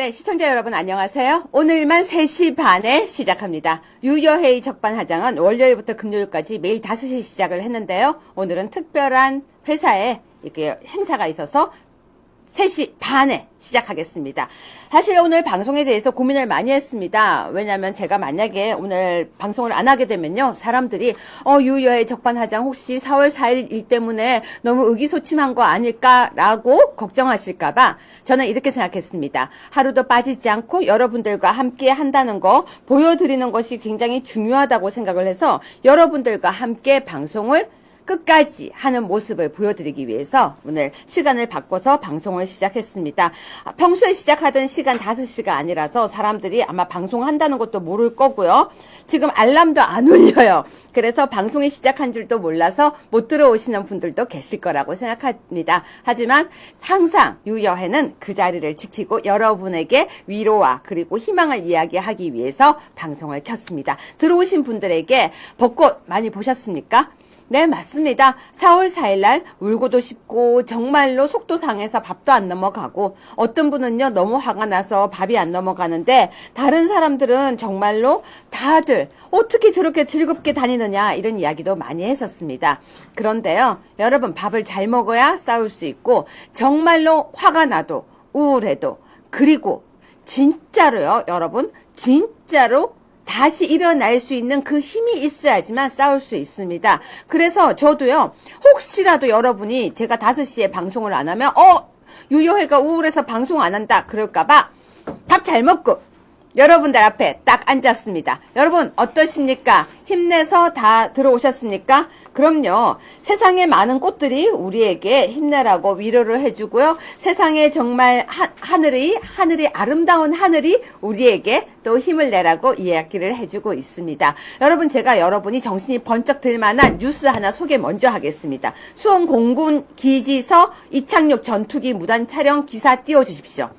네, 시청자 여러분 안녕하세요. 오늘만 3시 반에 시작합니다. 유여회의 적반하장은 월요일부터 금요일까지 매일 5시 시작을 했는데요. 오늘은 특별한 회사에 이렇게 행사가 있어서 3시 반에 시작하겠습니다. 사실 오늘 방송에 대해서 고민을 많이 했습니다. 왜냐하면 제가 만약에 오늘 방송을 안 하게 되면요, 사람들이 유여의 적반하장 혹시 4월 4일 일 때문에 너무 의기소침한 거 아닐까라고 걱정하실까봐 저는 이렇게 생각했습니다. 하루도 빠지지 않고 여러분들과 함께 한다는 거 보여드리는 것이 굉장히 중요하다고 생각을 해서 여러분들과 함께 방송을 끝까지 하는 모습을 보여드리기 위해서 오늘 시간을 바꿔서 방송을 시작했습니다. 평소에 시작하던 시간 5시가 아니라서 사람들이 아마 방송한다는 것도 모를 거고요. 지금 알람도 안 울려요. 그래서 방송이 시작한 줄도 몰라서 못 들어오시는 분들도 계실 거라고 생각합니다. 하지만 항상 유여회는 그 자리를 지키고 여러분에게 위로와 그리고 희망을 이야기하기 위해서 방송을 켰습니다. 들어오신 분들에게 벚꽃 많이 보셨습니까? 네, 맞습니다. 4월 4일 날 울고도 싶고 정말로 속도 상해서 밥도 안 넘어가고 어떤 분은요 너무 화가 나서 밥이 안 넘어가는데 다른 사람들은 정말로 다들 어떻게 저렇게 즐겁게 다니느냐 이런 이야기도 많이 했었습니다. 그런데요, 여러분 밥을 잘 먹어야 싸울 수 있고 정말로 화가 나도 우울해도 그리고 진짜로요, 여러분 진짜로 다시 일어날 수 있는 그 힘이 있어야지만 싸울 수 있습니다. 그래서 저도요, 혹시라도 여러분이 제가 5시에 방송을 안 하면 유여회가 우울해서 방송 안 한다 그럴까봐 밥 잘 먹고 여러분들 앞에 딱 앉았습니다. 여러분 어떠십니까? 힘내서 다 들어오셨습니까? 그럼요. 세상에 많은 꽃들이 우리에게 힘내라고 위로를 해주고요. 세상에 정말 하늘이 아름다운 하늘이 우리에게 또 힘을 내라고 이야기를 해주고 있습니다. 여러분, 제가 여러분이 정신이 번쩍 들 만한 뉴스 하나 소개 먼저 하겠습니다. 수원 공군 기지서 이착륙 전투기 무단 촬영 기사 띄워주십시오.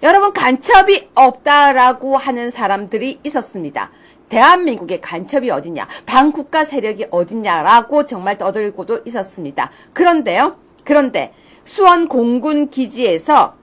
여러분, 간첩이 없다라고 하는 사람들이 있었습니다. 대한민국의 간첩이 어딨냐, 반국가 세력이 어딨냐라고 정말 떠들고도 있었습니다. 그런데 수원 공군 기지에서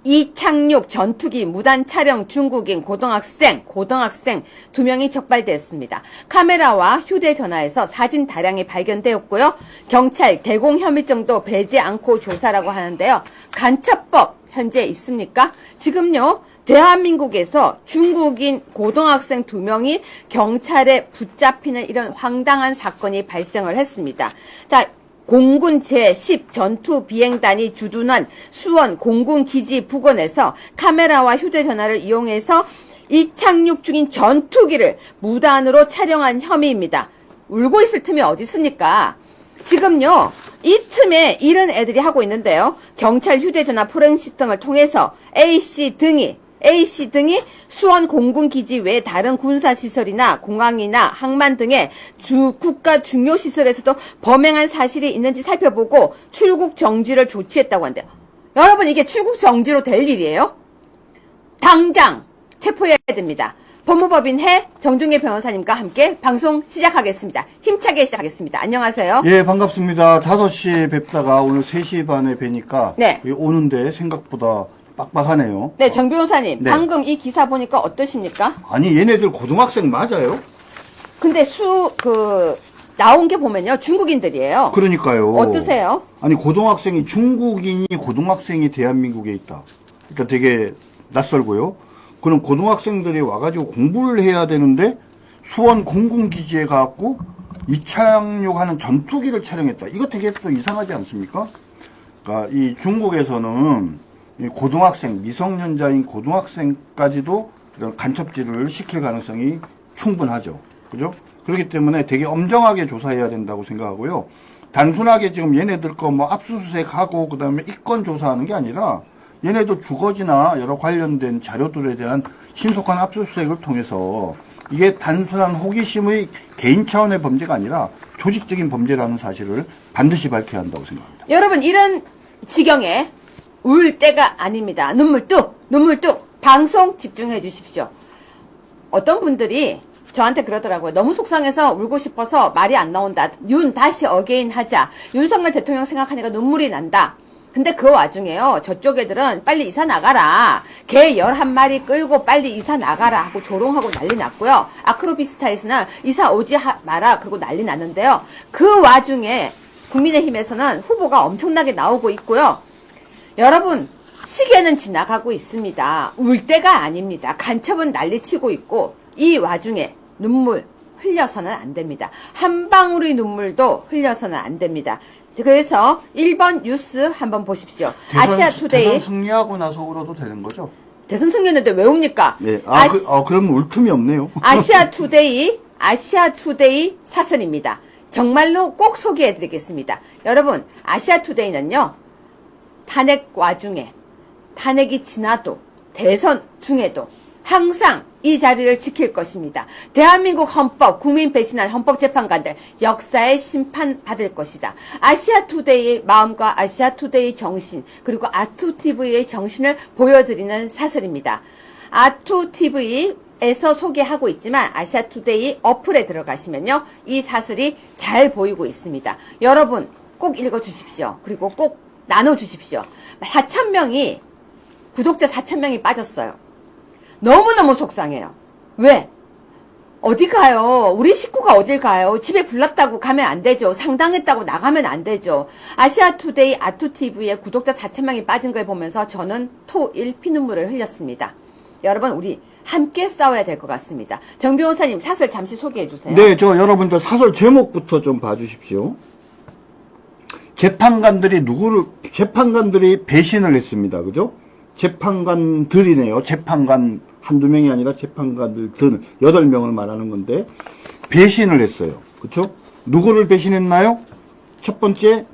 이착륙 전투기 무단 촬영 중국인 고등학생 2명이 적발되었습니다. 카메라와 휴대전화에서 사진 다량이 발견되었고요. 경찰 대공 혐의증도 배제 않고 조사라고 하는데요. 간첩법 현재 있습니까? 지금요, 대한민국에서 중국인 고등학생 2명이 경찰에 붙잡히는 이런 황당한 사건이 발생을 했습니다. 자, 공군 제10 전투 비행단이 주둔한 수원 공군 기지 부근에서 카메라와 휴대전화를 이용해서 이착륙 중인 전투기를 무단으로 촬영한 혐의입니다. 울고 있을 틈이 어디 있습니까? 지금요, 이 틈에 이런 애들이 하고 있는데요. 경찰 휴대전화 포렌식 등을 통해서 A씨 등이 수원 공군기지 외 다른 군사시설이나 공항이나 항만 등의 국가 중요시설에서도 범행한 사실이 있는지 살펴보고 출국 정지를 조치했다고 한대요. 여러분, 이게 출국 정지로 될 일이에요? 당장 체포해야 됩니다. 법무법인 정중계 변호사님과 함께 방송 시작하겠습니다. 힘차게 시작하겠습니다. 안녕하세요. 예, 반갑습니다. 5시에 뵙다가 오늘 3시 반에 뵈니까 네. 오는데 생각보다 빡빡하네요. 네, 정 변호사님. 네. 방금 이 기사 보니까 어떠십니까? 아니, 얘네들 고등학생 맞아요? 근데 나온 게 보면요, 중국인들이에요. 그러니까요. 어떠세요? 아니, 중국인이 고등학생이 대한민국에 있다. 그러니까 되게 낯설고요. 그럼 고등학생들이 와가지고 공부를 해야 되는데 수원 공군기지에 가갖고 이착륙하는 전투기를 촬영했다. 이거 되게 또 이상하지 않습니까? 그러니까 이 중국에서는 이 고등학생, 미성년자인 고등학생까지도 이런 간첩질을 시킬 가능성이 충분하죠. 그죠? 그렇기 때문에 되게 엄정하게 조사해야 된다고 생각하고요. 단순하게 지금 얘네들 거 뭐 압수수색하고 그 다음에 입건 조사하는 게 아니라 얘네도 주거지나 여러 관련된 자료들에 대한 신속한 압수수색을 통해서 이게 단순한 호기심의 개인 차원의 범죄가 아니라 조직적인 범죄라는 사실을 반드시 밝혀야 한다고 생각합니다. 여러분, 이런 지경에 울 때가 아닙니다. 눈물 뚝 방송 집중해 주십시오. 어떤 분들이 저한테 그러더라고요. 너무 속상해서 울고 싶어서 말이 안 나온다. 다시 어게인 하자. 윤석열 대통령 생각하니까 눈물이 난다. 근데 그 와중에요, 저쪽 애들은 빨리 이사 나가라. 개 11마리 끌고 빨리 이사 나가라 하고 조롱하고 난리 났고요. 아크로비스타에서는 이사 오지 마라. 그러고 난리 났는데요. 그 와중에 국민의힘에서는 후보가 엄청나게 나오고 있고요. 여러분, 시계는 지나가고 있습니다. 울 때가 아닙니다. 간첩은 난리치고 있고, 이 와중에 눈물 흘려서는 안 됩니다. 한 방울의 눈물도 흘려서는 안 됩니다. 그래서 1번 뉴스 한번 보십시오. 아시아투데이. 대선 승리하고 나서 울어도 되는 거죠? 대선 승리했는데 왜 웁니까? 네. 그럼 울 틈이 없네요. 아시아투데이 사설입니다. 정말로 꼭 소개해드리겠습니다. 여러분, 아시아투데이는요, 탄핵 와중에, 탄핵이 지나도, 대선 중에도 항상 이 자리를 지킬 것입니다. 대한민국 헌법, 국민 배신한 헌법재판관들 역사의 심판 받을 것이다. 아시아투데이의 마음과 아시아투데이 정신, 그리고 아투TV의 정신을 보여드리는 사설입니다. 아투TV에서 소개하고 있지만 아시아투데이 어플에 들어가시면요, 이 사설이 잘 보이고 있습니다. 여러분 꼭 읽어주십시오. 그리고 꼭 나눠주십시오. 4,000명이, 구독자 4,000명이 빠졌어요. 너무너무 속상해요. 왜? 어디 가요? 우리 식구가 어딜 가요? 집에 불났다고 가면 안 되죠. 상당했다고 나가면 안 되죠. 아시아투데이, 아투TV에 구독자 4,000명이 빠진 걸 보면서 저는 토일 피눈물을 흘렸습니다. 여러분, 우리 함께 싸워야 될 것 같습니다. 정 변호사님, 사설 잠시 소개해 주세요. 네, 여러분들 사설 제목부터 좀 봐주십시오. 재판관들이 배신을 했습니다. 그죠? 재판관들이네요. 재판관 한두 명이 아니라 재판관들 8명을 말하는 건데, 배신을 했어요. 그쵸? 누구를 배신했나요? 첫 번째,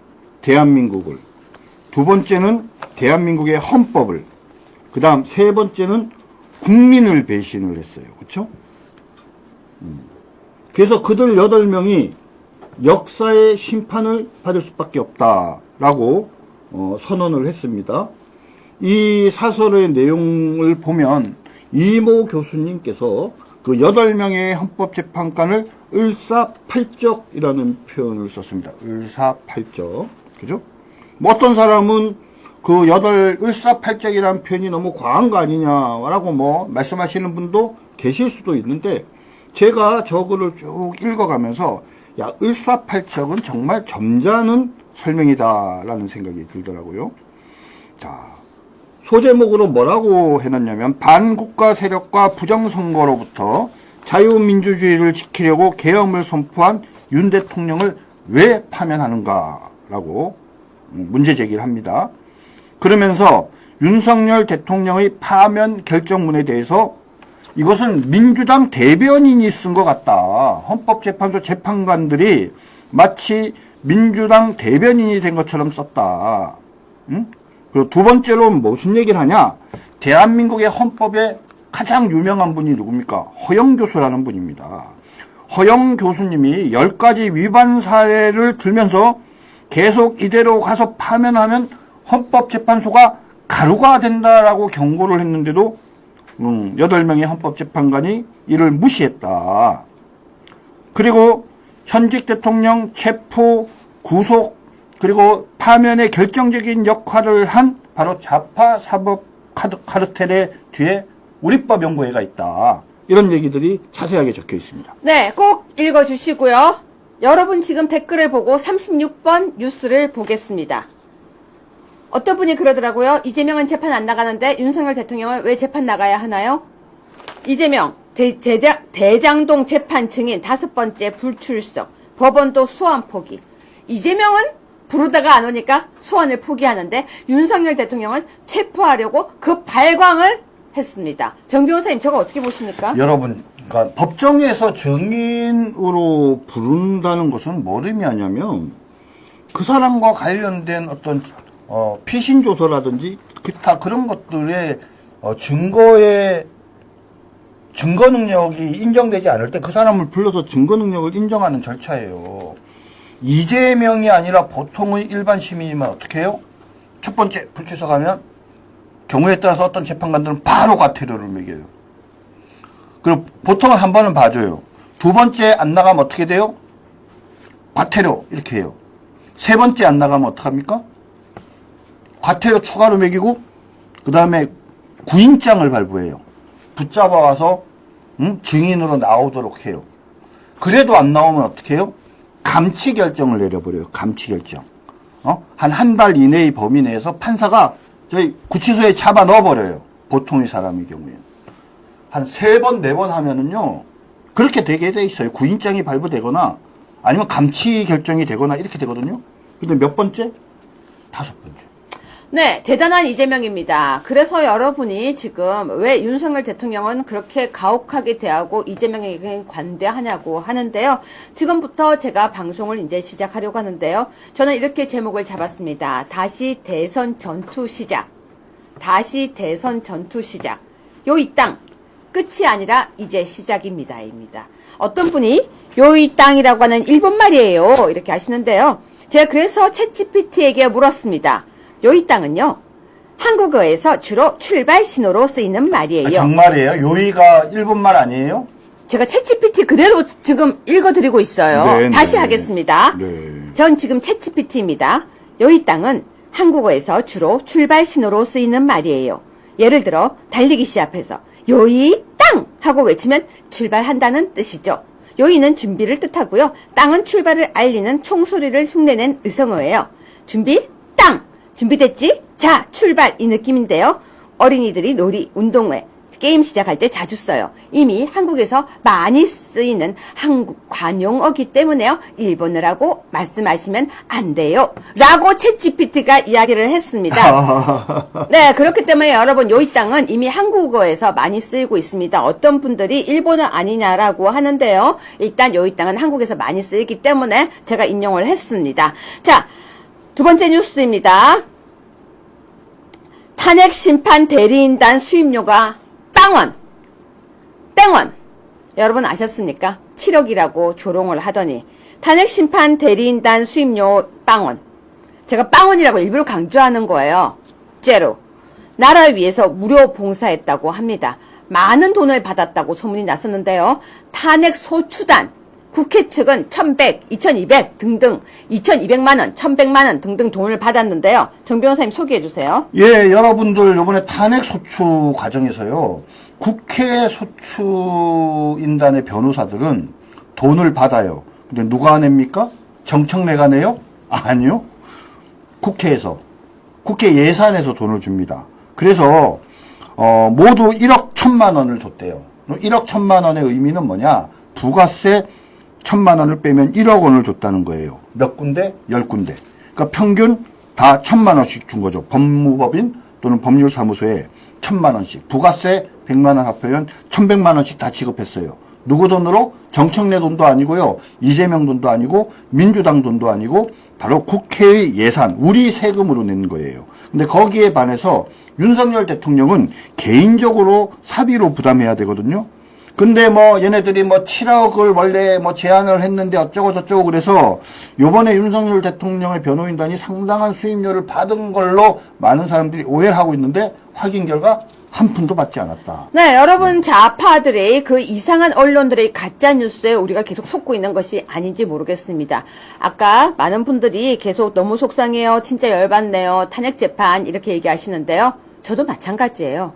대한민국을. 두 번째는 대한민국의 헌법을. 그 다음 세 번째는 국민을 배신을 했어요. 그쵸? 그래서 그들 8명이 역사의 심판을 받을 수밖에 없다라고 선언을 했습니다. 이 사설의 내용을 보면 이모 교수님께서 그 8명의 헌법재판관을 을사팔적이라는 표현을 썼습니다. 을사팔적. 그죠? 뭐 어떤 사람은 그 을사팔적이라는 표현이 너무 과한 거 아니냐라고 뭐 말씀하시는 분도 계실 수도 있는데, 제가 저거를 쭉 읽어가면서 야, 을사팔적은 정말 점잖은 설명이다라는 생각이 들더라고요. 자, 소제목으로 뭐라고 해놨냐면, 반국가 세력과 부정선거로부터 자유민주주의를 지키려고 계엄을 선포한 윤 대통령을 왜 파면하는가라고 문제 제기를 합니다. 그러면서 윤석열 대통령의 파면 결정문에 대해서 이것은 민주당 대변인이 쓴 것 같다. 헌법재판소 재판관들이 마치 민주당 대변인이 된 것처럼 썼다. 응? 그리고 두 번째로 무슨 얘기를 하냐? 대한민국의 헌법에 가장 유명한 분이 누굽니까? 허영 교수라는 분입니다. 허영 교수님이 10가지 위반 사례를 들면서 계속 이대로 가서 파면하면 헌법재판소가 가루가 된다라고 경고를 했는데도 8명의 헌법재판관이 이를 무시했다. 그리고 현직 대통령 체포, 구속, 그리고 파면에 결정적인 역할을 한 바로 좌파 사법 카르텔의 뒤에 우리법연구회가 있다. 이런 얘기들이 자세하게 적혀 있습니다. 네, 꼭 읽어주시고요. 여러분 지금 댓글을 보고 36번 뉴스를 보겠습니다. 어떤 분이 그러더라고요. 이재명은 재판 안 나가는데 윤석열 대통령은 왜 재판 나가야 하나요? 이재명 대장동 재판 증인 5번째 불출석, 법원도 소환 포기. 이재명은 부르다가 안 오니까 소환을 포기하는데 윤석열 대통령은 체포하려고 그 발광을 했습니다. 정 변호사님, 저거 어떻게 보십니까? 여러분, 그러니까 법정에서 증인으로 부른다는 것은 뭘 의미하냐면, 그 사람과 관련된 어떤 피신 조서라든지 기타 그런 것들의 증거 능력이 인정되지 않을 때 그 사람을 불러서 증거 능력을 인정하는 절차예요. 이재명이 아니라 보통의 일반 시민이면 어떻게 해요? 첫 번째 불출석하면 경우에 따라서 어떤 재판관들은 바로 과태료를 매겨요. 그리고 보통은 한 번은 봐줘요. 두 번째 안 나가면 어떻게 돼요? 과태료 이렇게 해요. 세 번째 안 나가면 어떡합니까? 과태료 추가로 매기고 그 다음에 구인장을 발부해요. 붙잡아와서 증인으로 나오도록 해요. 그래도 안 나오면 어떻게 해요? 감치 결정을 내려버려요. 감치 결정. 한 달 이내의 범위 내에서 판사가 저희 구치소에 잡아 넣어버려요. 보통의 사람의 경우에는. 한 3번, 4번 하면은요, 그렇게 되게 돼 있어요. 구인장이 발부되거나, 아니면 감치 결정이 되거나 이렇게 되거든요. 근데 몇 번째? 5번째. 네, 대단한 이재명입니다. 그래서 여러분이 지금 왜 윤석열 대통령은 그렇게 가혹하게 대하고 이재명에게 관대하냐고 하는데요. 지금부터 제가 방송을 이제 시작하려고 하는데요. 저는 이렇게 제목을 잡았습니다. 다시 대선 전투 시작. 다시 대선 전투 시작. 요 이 땅 끝이 아니라 이제 시작입니다. 입니다. 어떤 분이 요 이 땅이라고 하는 일본말이에요. 이렇게 하시는데요. 제가 그래서 챗GPT에게 물었습니다. 요 이 땅은요, 한국어에서 주로 출발 신호로 쓰이는 말이에요. 정말이에요? 요이가 일본말 아니에요? 제가 챗GPT 그대로 지금 읽어드리고 있어요. 네, 다시 네. 하겠습니다. 네. 전 지금 챗GPT입니다. 요 이 땅은 한국어에서 주로 출발 신호로 쓰이는 말이에요. 예를 들어 달리기 시 앞에서 요이 땅 하고 외치면 출발한다는 뜻이죠. 요이는 준비를 뜻하고요. 땅은 출발을 알리는 총소리를 흉내낸 의성어예요. 준비 땅! 준비됐지? 자, 출발! 이 느낌인데요. 어린이들이 놀이, 운동회, 게임 시작할 때 자주 써요. 이미 한국에서 많이 쓰이는 한국 관용어기 때문에요. 일본어라고 말씀하시면 안 돼요. 라고 챗GPT가 이야기를 했습니다. 네, 그렇기 때문에 여러분, 요 이 땅은 이미 한국어에서 많이 쓰이고 있습니다. 어떤 분들이 일본어 아니냐라고 하는데요. 일단 요 이 땅은 한국에서 많이 쓰이기 때문에 제가 인용을 했습니다. 자, 두 번째 뉴스입니다. 탄핵 심판 대리인단 수임료가 땡원. 여러분 아셨습니까? 7억이라고 조롱을 하더니 탄핵 심판 대리인단 수임료 빵원. 제가 빵원이라고 일부러 강조하는 거예요. 제로. 나라를 위해서 무료 봉사했다고 합니다. 많은 돈을 받았다고 소문이 났었는데요. 탄핵 소추단. 국회 측은 1,100, 2,200 등등 2,200만 원, 1,100만 원 등등 돈을 받았는데요. 정 변호사님 소개해 주세요. 예, 여러분들 요번에 탄핵 소추 과정에서요. 국회 소추인단의 변호사들은 돈을 받아요. 근데 누가 냅니까? 정청래가 내요? 아니요. 국회에서. 국회 예산에서 돈을 줍니다. 그래서 모두 1억 1,000만 원을 줬대요. 1억 1,000만 원의 의미는 뭐냐? 부가세 1,000만 원을 빼면 1억 원을 줬다는 거예요. 몇 군데? 10군데. 그러니까 평균 다 1,000만 원씩 준 거죠. 법무법인 또는 법률사무소에 1,000만 원씩. 부가세 100만 원 합하면 1,100만 원씩 다 지급했어요. 누구 돈으로? 정청래 돈도 아니고요. 이재명 돈도 아니고 민주당 돈도 아니고 바로 국회의 예산, 우리 세금으로 낸 거예요. 근데 거기에 반해서 윤석열 대통령은 개인적으로 사비로 부담해야 되거든요. 근데 얘네들이 7억을 원래 제안을 했는데 어쩌고 저쩌고 그래서 요번에 윤석열 대통령의 변호인단이 상당한 수임료를 받은 걸로 많은 사람들이 오해를 하고 있는데 확인 결과 한 푼도 받지 않았다. 네, 여러분 좌파들의 그 이상한 언론들의 가짜 뉴스에 우리가 계속 속고 있는 것이 아닌지 모르겠습니다. 아까 많은 분들이 계속 너무 속상해요. 진짜 열받네요. 탄핵 재판 이렇게 얘기하시는데요. 저도 마찬가지예요.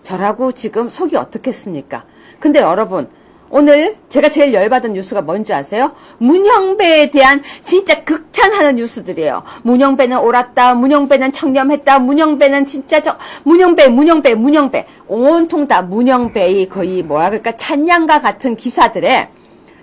저라고 지금 속이 어떻겠습니까? 근데 여러분, 오늘 제가 제일 열받은 뉴스가 뭔지 아세요? 문영배에 대한 진짜 극찬하는 뉴스들이에요. 문영배는 옳았다. 문영배는 청렴했다. 문영배는 진짜 문영배. 온통 다 문영배의 거의 뭐라 그럴까 찬양과 같은 기사들에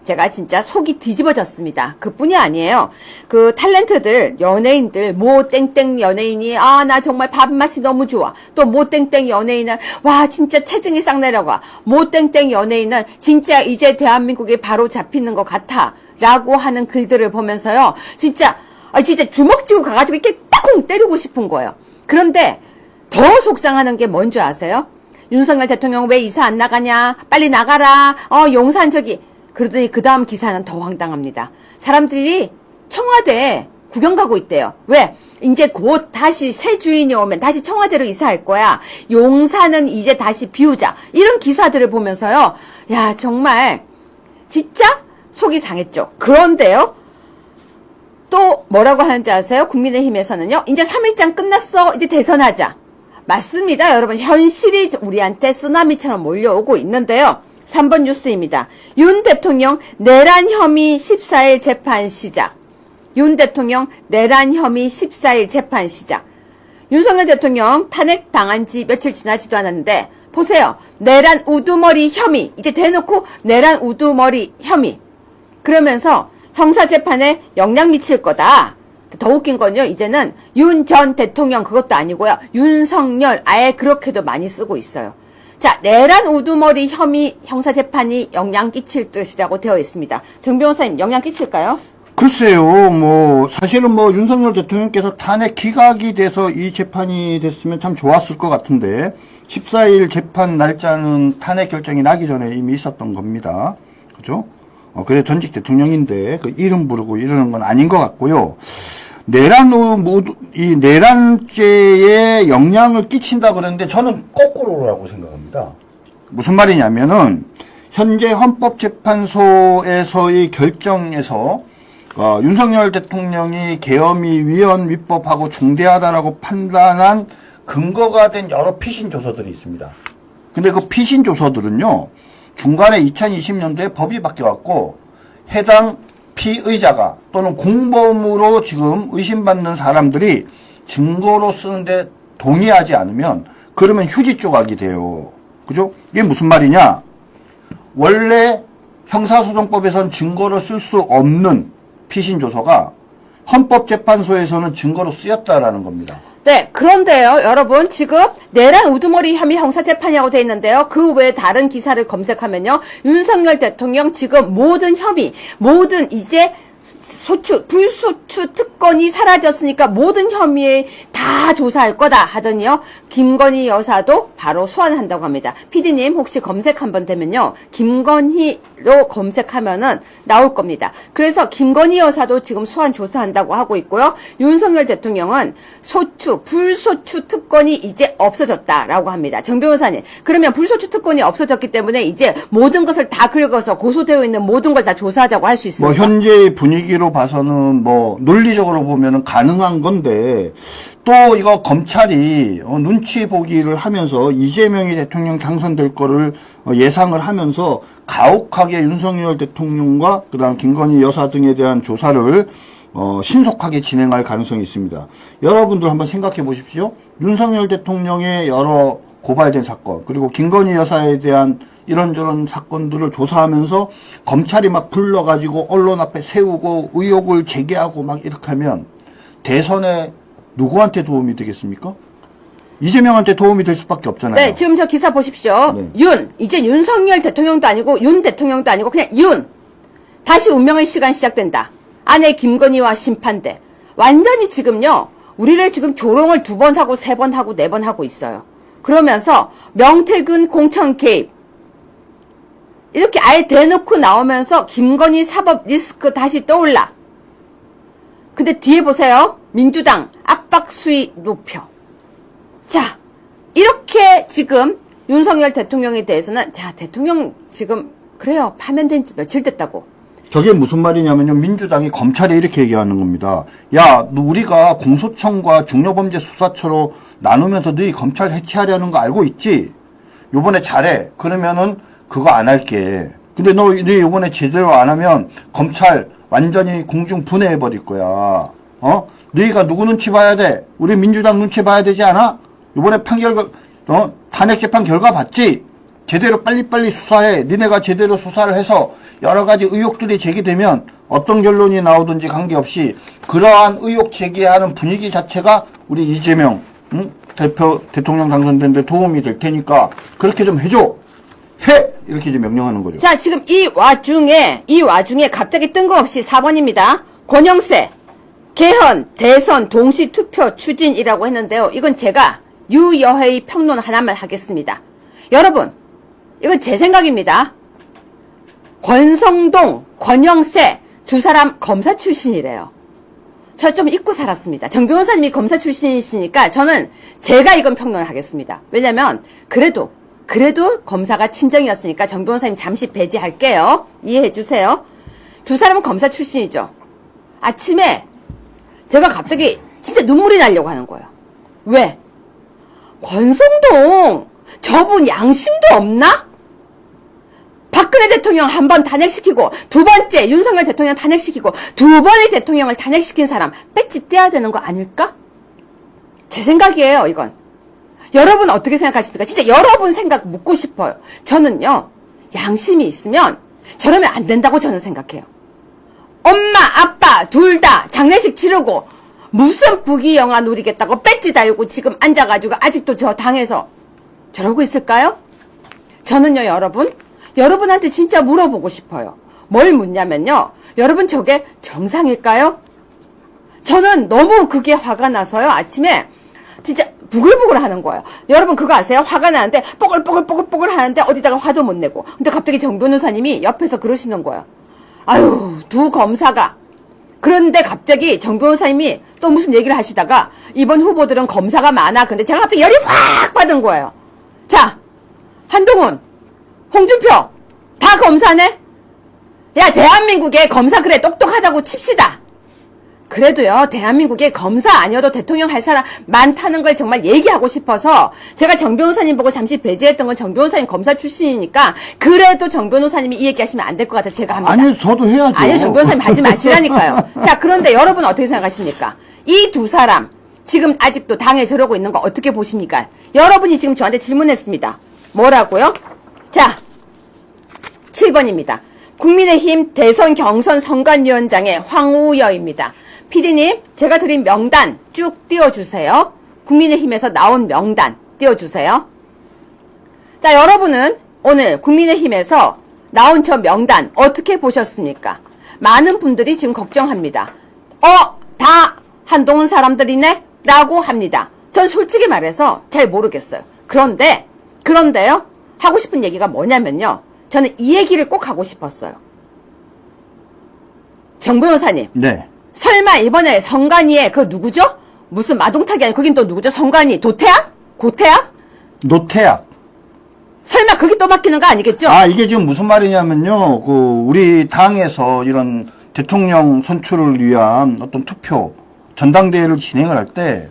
제가 진짜 속이 뒤집어졌습니다. 그뿐이 아니에요. 그 탤런트들, 연예인들, 모 땡땡 연예인이 나 정말 밥맛이 너무 좋아. 또 모 땡땡 연예인은 와 진짜 체증이 싹 내려가. 모 땡땡 연예인은 진짜 이제 대한민국에 바로 잡히는 것 같아. 라고 하는 글들을 보면서요. 진짜 주먹 쥐고 가가지고 이렇게 딱콩 때리고 싶은 거예요. 그런데 더 속상하는 게 뭔지 아세요? 윤석열 대통령 왜 이사 안 나가냐? 빨리 나가라. 용산 그러더니 그 다음 기사는 더 황당합니다. 사람들이 청와대 구경 가고 있대요. 왜? 이제 곧 다시 새 주인이 오면 다시 청와대로 이사할 거야. 용산은 이제 다시 비우자. 이런 기사들을 보면서요. 야, 정말 진짜 속이 상했죠. 그런데요. 또 뭐라고 하는지 아세요? 국민의힘에서는요. 이제 3일장 끝났어. 이제 대선하자. 맞습니다. 여러분. 현실이 우리한테 쓰나미처럼 몰려오고 있는데요. 3번 뉴스입니다. 윤 대통령 내란 혐의 14일 재판 시작. 윤 대통령 내란 혐의 14일 재판 시작. 윤석열 대통령 탄핵 당한 지 며칠 지나지도 않았는데 보세요. 내란 우두머리 혐의. 이제 대놓고 내란 우두머리 혐의. 그러면서 형사재판에 영향 미칠 거다. 더 웃긴 건요. 이제는 윤 전 대통령 그것도 아니고요. 윤석열 아예 그렇게도 많이 쓰고 있어요. 자, 내란 우두머리 혐의 형사재판이 영향 끼칠 뜻이라고 되어 있습니다. 정 변호사님 영향 끼칠까요? 글쎄요, 사실은 윤석열 대통령께서 탄핵 기각이 돼서 이 재판이 됐으면 참 좋았을 것 같은데, 14일 재판 날짜는 탄핵 결정이 나기 전에 이미 있었던 겁니다. 그죠? 그래, 전직 대통령인데, 그 이름 부르고 이러는 건 아닌 것 같고요. 이 내란죄에 영향을 끼친다 그러는데, 저는 거꾸로라고 생각합니다. 무슨 말이냐면은, 현재 헌법재판소에서의 결정에서 윤석열 대통령이 계엄이 위헌 위법하고 중대하다라고 판단한 근거가 된 여러 피신 조서들이 있습니다. 근데 그 피신 조서들은요, 중간에 2020년도에 법이 바뀌어갖고 해당 피의자가 또는 공범으로 지금 의심받는 사람들이 증거로 쓰는데 동의하지 않으면 그러면 휴지 조각이 돼요. 그죠? 이게 무슨 말이냐? 원래 형사소송법에선 증거로 쓸 수 없는 피신조서가 헌법재판소에서는 증거로 쓰였다라는 겁니다. 네, 그런데요, 여러분, 지금 내란 우두머리 혐의 형사재판이라고 돼 있는데요. 그 외에 다른 기사를 검색하면요. 윤석열 대통령 지금 모든 혐의, 모든 이제 불소추 특권이 사라졌으니까 모든 혐의에 다 조사할 거다 하더니요. 김건희 여사도 바로 소환한다고 합니다. PD님 혹시 검색 한번 되면요. 김건희로 검색하면은 나올 겁니다. 그래서 김건희 여사도 지금 소환 조사한다고 하고 있고요. 윤석열 대통령은 불소추 특권이 이제 없어졌다라고 합니다. 정 변호사님, 그러면 불소추 특권이 없어졌기 때문에 이제 모든 것을 다 긁어서 고소되어 있는 모든 걸 다 조사하자고 할 수 있습니다. 현재 분위기로 봐서는 논리적으로 보면은 가능한 건데, 또 이거 검찰이 눈치 보기를 하면서 이재명이 대통령 당선될 거를 예상을 하면서 가혹하게 윤석열 대통령과 그다음 김건희 여사 등에 대한 조사를 신속하게 진행할 가능성이 있습니다. 여러분들 한번 생각해 보십시오. 윤석열 대통령의 여러 고발된 사건, 그리고 김건희 여사에 대한 이런저런 사건들을 조사하면서 검찰이 막 불러가지고 언론 앞에 세우고 의혹을 제기하고 막 이렇게 하면 대선에 누구한테 도움이 되겠습니까? 이재명한테 도움이 될 수밖에 없잖아요. 네, 지금 저 기사 보십시오. 네. 이제 윤석열 대통령도 아니고 윤 대통령도 아니고 그냥 다시 운명의 시간 시작된다. 아내 김건희와 심판대. 완전히 지금요, 우리를 지금 조롱을 2번 하고 3번 하고 4번 하고 있어요. 그러면서 명태균 공천 개입. 이렇게 아예 대놓고 나오면서 김건희 사법 리스크 다시 떠올라. 근데 뒤에 보세요. 민주당 압박 수위 높여. 자, 이렇게 지금 윤석열 대통령에 대해서는 대통령 지금 그래요. 파면된 지 며칠 됐다고. 저게 무슨 말이냐면요. 민주당이 검찰에 이렇게 얘기하는 겁니다. 야, 우리가 공소청과 중요범죄 수사처로 나누면서 너희 검찰 해체하려는 거 알고 있지? 요번에 잘해. 그러면은 그거 안 할게. 근데 너 요번에 제대로 안 하면 검찰 완전히 공중 분해해버릴 거야. 너희가 누구 눈치 봐야 돼? 우리 민주당 눈치 봐야 되지 않아? 요번에 탄핵 재판 결과 봤지? 제대로 빨리빨리 수사해. 니네가 제대로 수사를 해서 여러 가지 의혹들이 제기되면 어떤 결론이 나오든지 관계없이 그러한 의혹 제기하는 분위기 자체가 우리 이재명 대통령 당선되는데 도움이 될 테니까 그렇게 좀 해줘. 이렇게 이제 명령하는 거죠. 자, 지금 이 와중에 갑자기 뜬금없이 4번입니다. 권영세, 개헌, 대선, 동시 투표 추진이라고 했는데요. 이건 제가 유여회의 평론 하나만 하겠습니다. 여러분, 이건 제 생각입니다. 권성동, 권영세 두 사람 검사 출신이래요. 저 좀 잊고 살았습니다. 정 변호사님이 검사 출신이시니까 제가 이건 평론을 하겠습니다. 왜냐면 그래도 검사가 친정이었으니까 정 변호사님 잠시 배제할게요. 이해해 주세요. 두 사람은 검사 출신이죠. 아침에 제가 갑자기 진짜 눈물이 나려고 하는 거예요. 왜? 권성동 저분 양심도 없나? 박근혜 대통령 한 번 탄핵시키고 두 번째 윤석열 대통령 탄핵시키고 두 번의 대통령을 탄핵시킨 사람 배지 떼야 되는 거 아닐까? 제 생각이에요, 이건. 여러분 어떻게 생각하십니까? 진짜 여러분 생각 묻고 싶어요. 저는요, 양심이 있으면 저러면 안 된다고 저는 생각해요. 엄마, 아빠 둘 다 장례식 치르고 무슨 부귀 영화 누리겠다고 배지 달고 지금 앉아가지고 아직도 저 당에서 저러고 있을까요? 저는요, 여러분한테 진짜 물어보고 싶어요. 뭘 묻냐면요, 여러분 저게 정상일까요? 저는 너무 그게 화가 나서요, 아침에 진짜 부글부글 하는 거예요. 여러분 그거 아세요? 화가 나는데 뽀글뽀글 하는데 어디다가 화도 못 내고. 근데 갑자기 정 변호사님이 옆에서 그러시는 거예요. 아유, 두 검사가. 그런데 갑자기 정 변호사님이 또 무슨 얘기를 하시다가 이번 후보들은 검사가 많아. 근데 제가 갑자기 열이 확 받은 거예요. 자, 한동훈, 홍준표 다 검사네? 야, 대한민국에 검사 그래 똑똑하다고 칩시다. 그래도요, 대한민국에 검사 아니어도 대통령 할 사람 많다는 걸 정말 얘기하고 싶어서 제가 정 변호사님 보고 잠시 배제했던 건 정 변호사님 검사 출신이니까 그래도 정 변호사님이 이 얘기하시면 안 될 것 같아서 제가 합니다. 아니, 저도 해야죠. 아니요, 정 변호사님 하지 마시라니까요. 자, 그런데 여러분 어떻게 생각하십니까? 이 두 사람 지금 아직도 당에 저러고 있는 거 어떻게 보십니까? 여러분이 지금 저한테 질문했습니다. 뭐라고요? 자, 7번입니다. 국민의힘 대선 경선 선관위원장의 황우여입니다. PD님, 제가 드린 명단 쭉 띄워주세요. 국민의힘에서 나온 명단 띄워주세요. 자, 여러분은 오늘 국민의힘에서 나온 저 명단 어떻게 보셨습니까? 많은 분들이 지금 걱정합니다. 다 한동훈 사람들이네? 라고 합니다. 전 솔직히 말해서 잘 모르겠어요. 그런데요, 하고 싶은 얘기가 뭐냐면요. 저는 이 얘기를 꼭 하고 싶었어요. 정 변호사님. 네. 설마 이번에 선관위에 그 누구죠? 무슨 마동탁이 아니고 거긴 또 누구죠? 선관위 도태학? 고태학? 노태악. 설마 그게 또 바뀌는 거 아니겠죠? 아, 이게 지금 무슨 말이냐면요. 우리 당에서 이런 대통령 선출을 위한 어떤 투표, 전당대회를 진행을 할 때,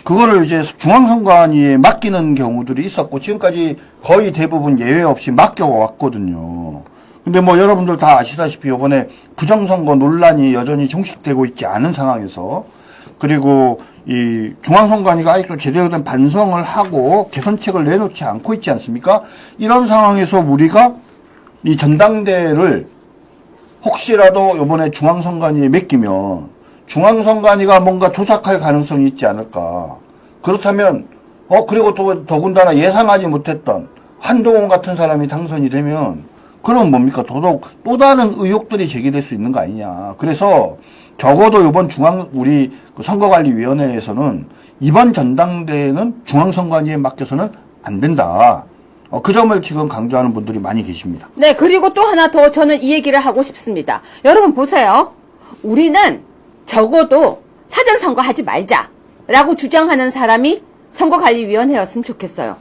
그거를 이제 중앙선관위에 맡기는 경우들이 있었고, 지금까지 거의 대부분 예외 없이 맡겨왔거든요. 근데 뭐 여러분들 다 아시다시피 이번에 부정선거 논란이 여전히 종식되고 있지 않은 상황에서, 그리고 이 중앙선관위가 아직도 제대로 된 반성을 하고 개선책을 내놓지 않고 있지 않습니까? 이런 상황에서 우리가 이 전당대회를 혹시라도 이번에 중앙선관위에 맡기면 중앙선관위가 뭔가 조작할 가능성이 있지 않을까. 그렇다면 그리고 또 더군다나 예상하지 못했던 한동훈 같은 사람이 당선이 되면 그럼 뭡니까? 더더욱 또 다른 의혹들이 제기될 수 있는 거 아니냐. 그래서 적어도 이번 우리 선거관리위원회에서는 이번 전당대회는 중앙선관위에 맡겨서는 안 된다. 그 점을 지금 강조하는 분들이 많이 계십니다. 네, 그리고 또 하나 더 저는 이 얘기를 하고 싶습니다. 여러분 보세요. 우리는 적어도 사전선거 하지 말자라고 주장하는 사람이 선거관리위원회였으면 좋겠어요.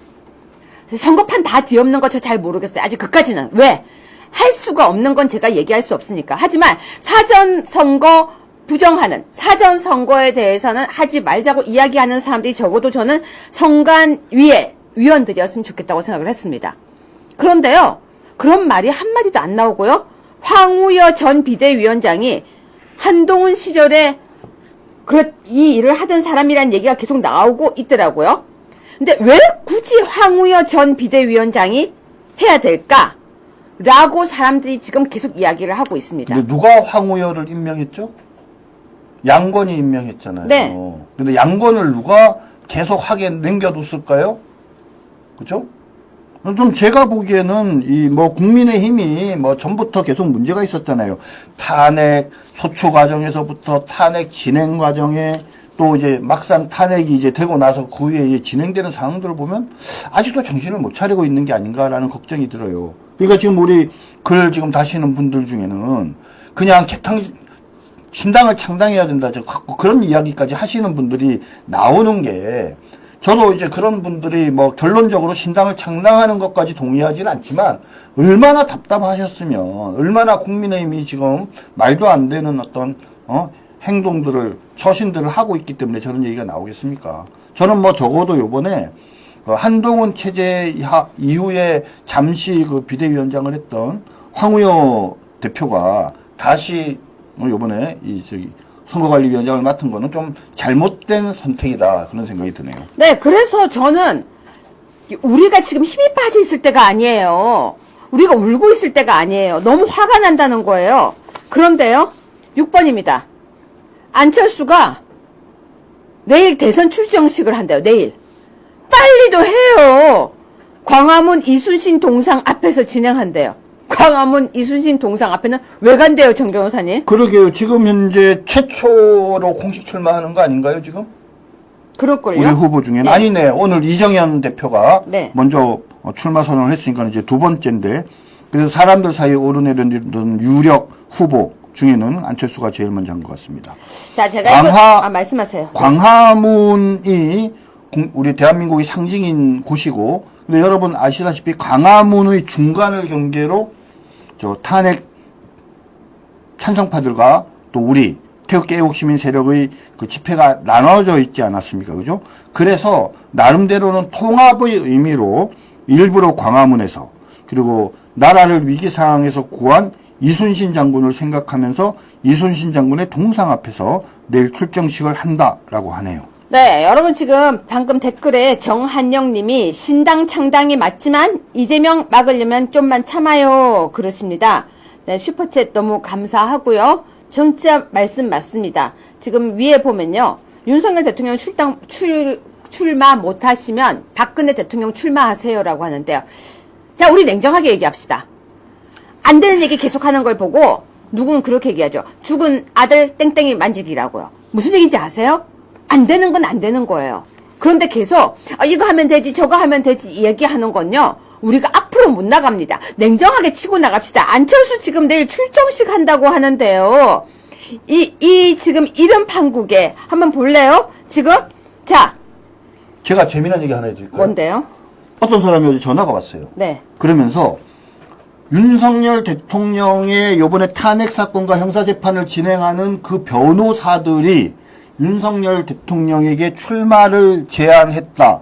선거판 다 뒤엎는 거 저 잘 모르겠어요. 아직 그까지는. 왜? 할 수가 없는 건 제가 얘기할 수 없으니까. 하지만 사전선거 부정하는 사전선거에 대해서는 하지 말자고 이야기하는 사람들이 적어도 저는 선관위의 위원들이었으면 좋겠다고 생각을 했습니다. 그런데요, 그런 말이 한마디도 안 나오고요. 황우여 전 비대위원장이 한동훈 시절에 이 일을 하던 사람이라는 얘기가 계속 나오고 있더라고요. 근데 왜 굳이 황우여 전 비대위원장이 해야 될까? 라고 사람들이 지금 계속 이야기를 하고 있습니다. 근데 누가 황우여를 임명했죠? 양권이 임명했잖아요. 네. 근데 양권을 누가 계속 하게 남겨뒀을까요? 그죠? 좀 제가 보기에는 국민의힘이 전부터 계속 문제가 있었잖아요. 탄핵 소추 과정에서부터 탄핵 진행 과정에 또 이제 막상 탄핵이 이제 되고 나서 그 후에 이제 진행되는 상황들을 보면 아직도 정신을 못 차리고 있는 게 아닌가라는 걱정이 들어요. 그러니까 지금 우리 글 지금 다시는 분들 중에는 그냥 신당을 창당해야 된다. 그런 이야기까지 하시는 분들이 나오는 게 저도 이제 그런 분들이 결론적으로 신당을 창당하는 것까지 동의하지는 않지만 얼마나 답답하셨으면 얼마나 국민의힘이 지금 말도 안 되는 어떤 행동들을, 처신들을 하고 있기 때문에 저런 얘기가 나오겠습니까? 저는 뭐 적어도 요번에 한동훈 체제 이후에 잠시 그 비대위원장을 했던 황우여 대표가 다시 요번에 선거관리위원장을 맡은 거는 좀 잘못된 선택이다. 그런 생각이 드네요. 네, 그래서 저는 우리가 지금 힘이 빠져 있을 때가 아니에요. 우리가 울고 있을 때가 아니에요. 너무 화가 난다는 거예요. 그런데요, 6번입니다. 안철수가 내일 대선 출정식을 한대요. 내일. 빨리도 해요. 광화문 이순신 동상 앞에서 진행한대요. 광화문 이순신 동상 앞에는 왜 간대요, 정 변호사님? 그러게요. 지금 현재 최초로 공식 출마하는 거 아닌가요, 지금? 그럴걸요? 우리 후보 중에는. 네. 아니네. 오늘 이정현 대표가 네. 먼저 출마 선언을 했으니까 이제 두 번째인데, 그래서 사람들 사이에 오르내리는 유력 후보 중에는 안철수가 제일 먼저 한 것 같습니다. 자, 제가 말씀하세요. 광화문이 우리 대한민국의 상징인 곳이고, 근데 여러분 아시다시피 광화문의 중간을 경계로 탄핵 찬성파들과 또 우리 태극기 애국 시민 세력의 그 집회가 나눠져 있지 않았습니까? 그죠? 그래서 나름대로는 통합의 의미로 일부러 광화문에서, 그리고 나라를 위기 상황에서 구한 이순신 장군을 생각하면서 이순신 장군의 동상 앞에서 내일 출정식을 한다라고 하네요. 네, 여러분 지금 방금 댓글에 정한영 님이 신당 창당이 맞지만 이재명 막으려면 좀만 참아요. 그러십니다. 네, 슈퍼챗 너무 감사하고요. 진짜 말씀 맞습니다. 지금 위에 보면요. 윤석열 대통령 출마 못하시면 박근혜 대통령 출마하세요라고 하는데요. 자, 우리 냉정하게 얘기합시다. 안 되는 얘기 계속하는 걸 보고 누군 그렇게 얘기하죠. 죽은 아들 땡땡이 만지기라고요. 무슨 얘기인지 아세요? 안 되는 건 안 되는 거예요. 그런데 계속 이거 하면 되지 저거 하면 되지 얘기하는 건요. 우리가 앞으로 못 나갑니다. 냉정하게 치고 나갑시다. 안철수 지금 내일 출정식 한다고 하는데요. 지금 이런 판국에 한번 볼래요? 지금 자, 제가 재미난 얘기 하나 해드릴까요? 뭔데요? 어떤 사람이 어제 전화가 왔어요. 네. 그러면서 윤석열 대통령의 요번에 탄핵 사건과 형사재판을 진행하는 그 변호사들이 윤석열 대통령에게 출마를 제안했다라고는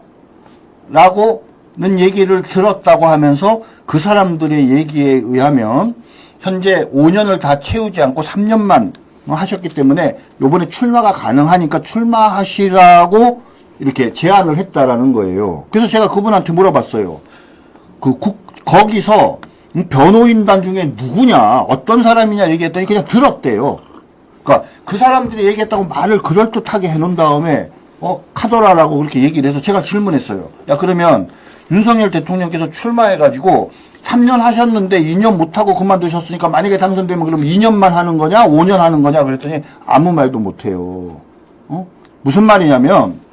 얘기를 들었다고 하면서 그 사람들의 얘기에 의하면 현재 5년을 다 채우지 않고 3년만 하셨기 때문에 요번에 출마가 가능하니까 출마하시라고 이렇게 제안을 했다라는 거예요. 그래서 제가 그분한테 물어봤어요. 거기서 변호인단 중에 누구냐, 어떤 사람이냐 얘기했더니 그냥 들었대요. 그러니까 그 사람들이 얘기했다고 말을 그럴듯하게 해놓은 다음에 카더라라고 그렇게 얘기를 해서 제가 질문했어요. 야, 그러면 윤석열 대통령께서 출마해가지고 3년 하셨는데 2년 못하고 그만두셨으니까 만약에 당선되면 그럼 2년만 하는 거냐 5년 하는 거냐 그랬더니 아무 말도 못해요. 무슨 말이냐면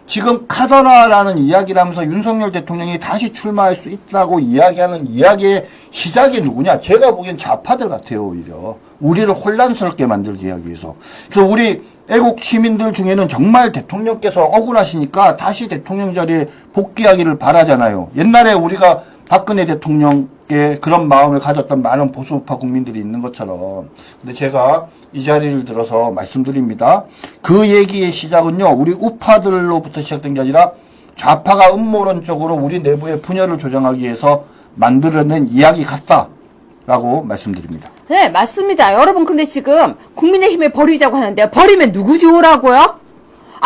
지금 카더라라는 이야기를 하면서 윤석열 대통령이 다시 출마할 수 있다고 이야기하는 이야기의 시작이 누구냐? 제가 보기엔 좌파들 같아요, 오히려. 우리를 혼란스럽게 만들기 위해서. 그래서 우리 애국 시민들 중에는 정말 대통령께서 억울하시니까 다시 대통령 자리에 복귀하기를 바라잖아요. 옛날에 우리가 박근혜 대통령께 그런 마음을 가졌던 많은 보수파 국민들이 있는 것처럼. 근데 제가 이 자리를 들어서 말씀드립니다. 그 얘기의 시작은요, 우리 우파들로부터 시작된 게 아니라 좌파가 음모론적으로 우리 내부의 분열을 조정하기 위해서 만들어낸 이야기 같다라고 말씀드립니다. 네, 맞습니다. 여러분, 근데 지금 국민의힘에 버리자고 하는데요. 버리면 누구 좋으라고요?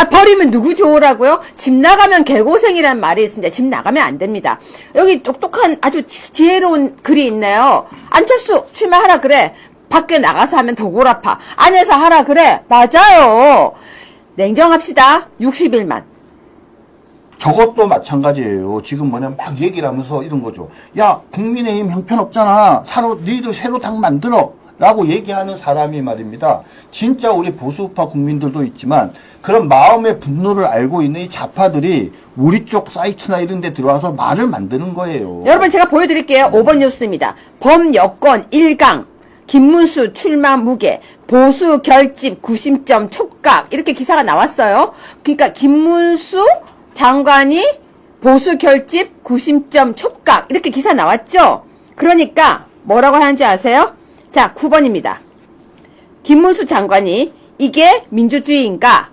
버리면 누구 좋으라고요? 집 나가면 개고생이라는 말이 있습니다. 집 나가면 안 됩니다. 여기 똑똑한 아주 지혜로운 글이 있네요. 안철수 출마하라 그래. 밖에 나가서 하면 더 골아파. 안에서 하라 그래. 맞아요. 냉정합시다. 61만. 저것도 마찬가지예요. 지금 막 얘기를 하면서 이런 거죠. 야, 국민의힘 형편없잖아. 너희들 새로 당 만들어. 라고 얘기하는 사람이 말입니다. 진짜 우리 보수파 국민들도 있지만 그런 마음의 분노를 알고 있는 이 좌파들이 우리 쪽 사이트나 이런 데 들어와서 말을 만드는 거예요. 여러분, 제가 보여드릴게요. 5번 뉴스입니다. 범여권 1강. 김문수 출마 무게, 보수 결집 90점 촉각, 이렇게 기사가 나왔어요. 그러니까 김문수 장관이 보수 결집 90점 촉각, 이렇게 기사 나왔죠. 그러니까 뭐라고 하는지 아세요? 자, 9번입니다. 김문수 장관이 이게 민주주의인가?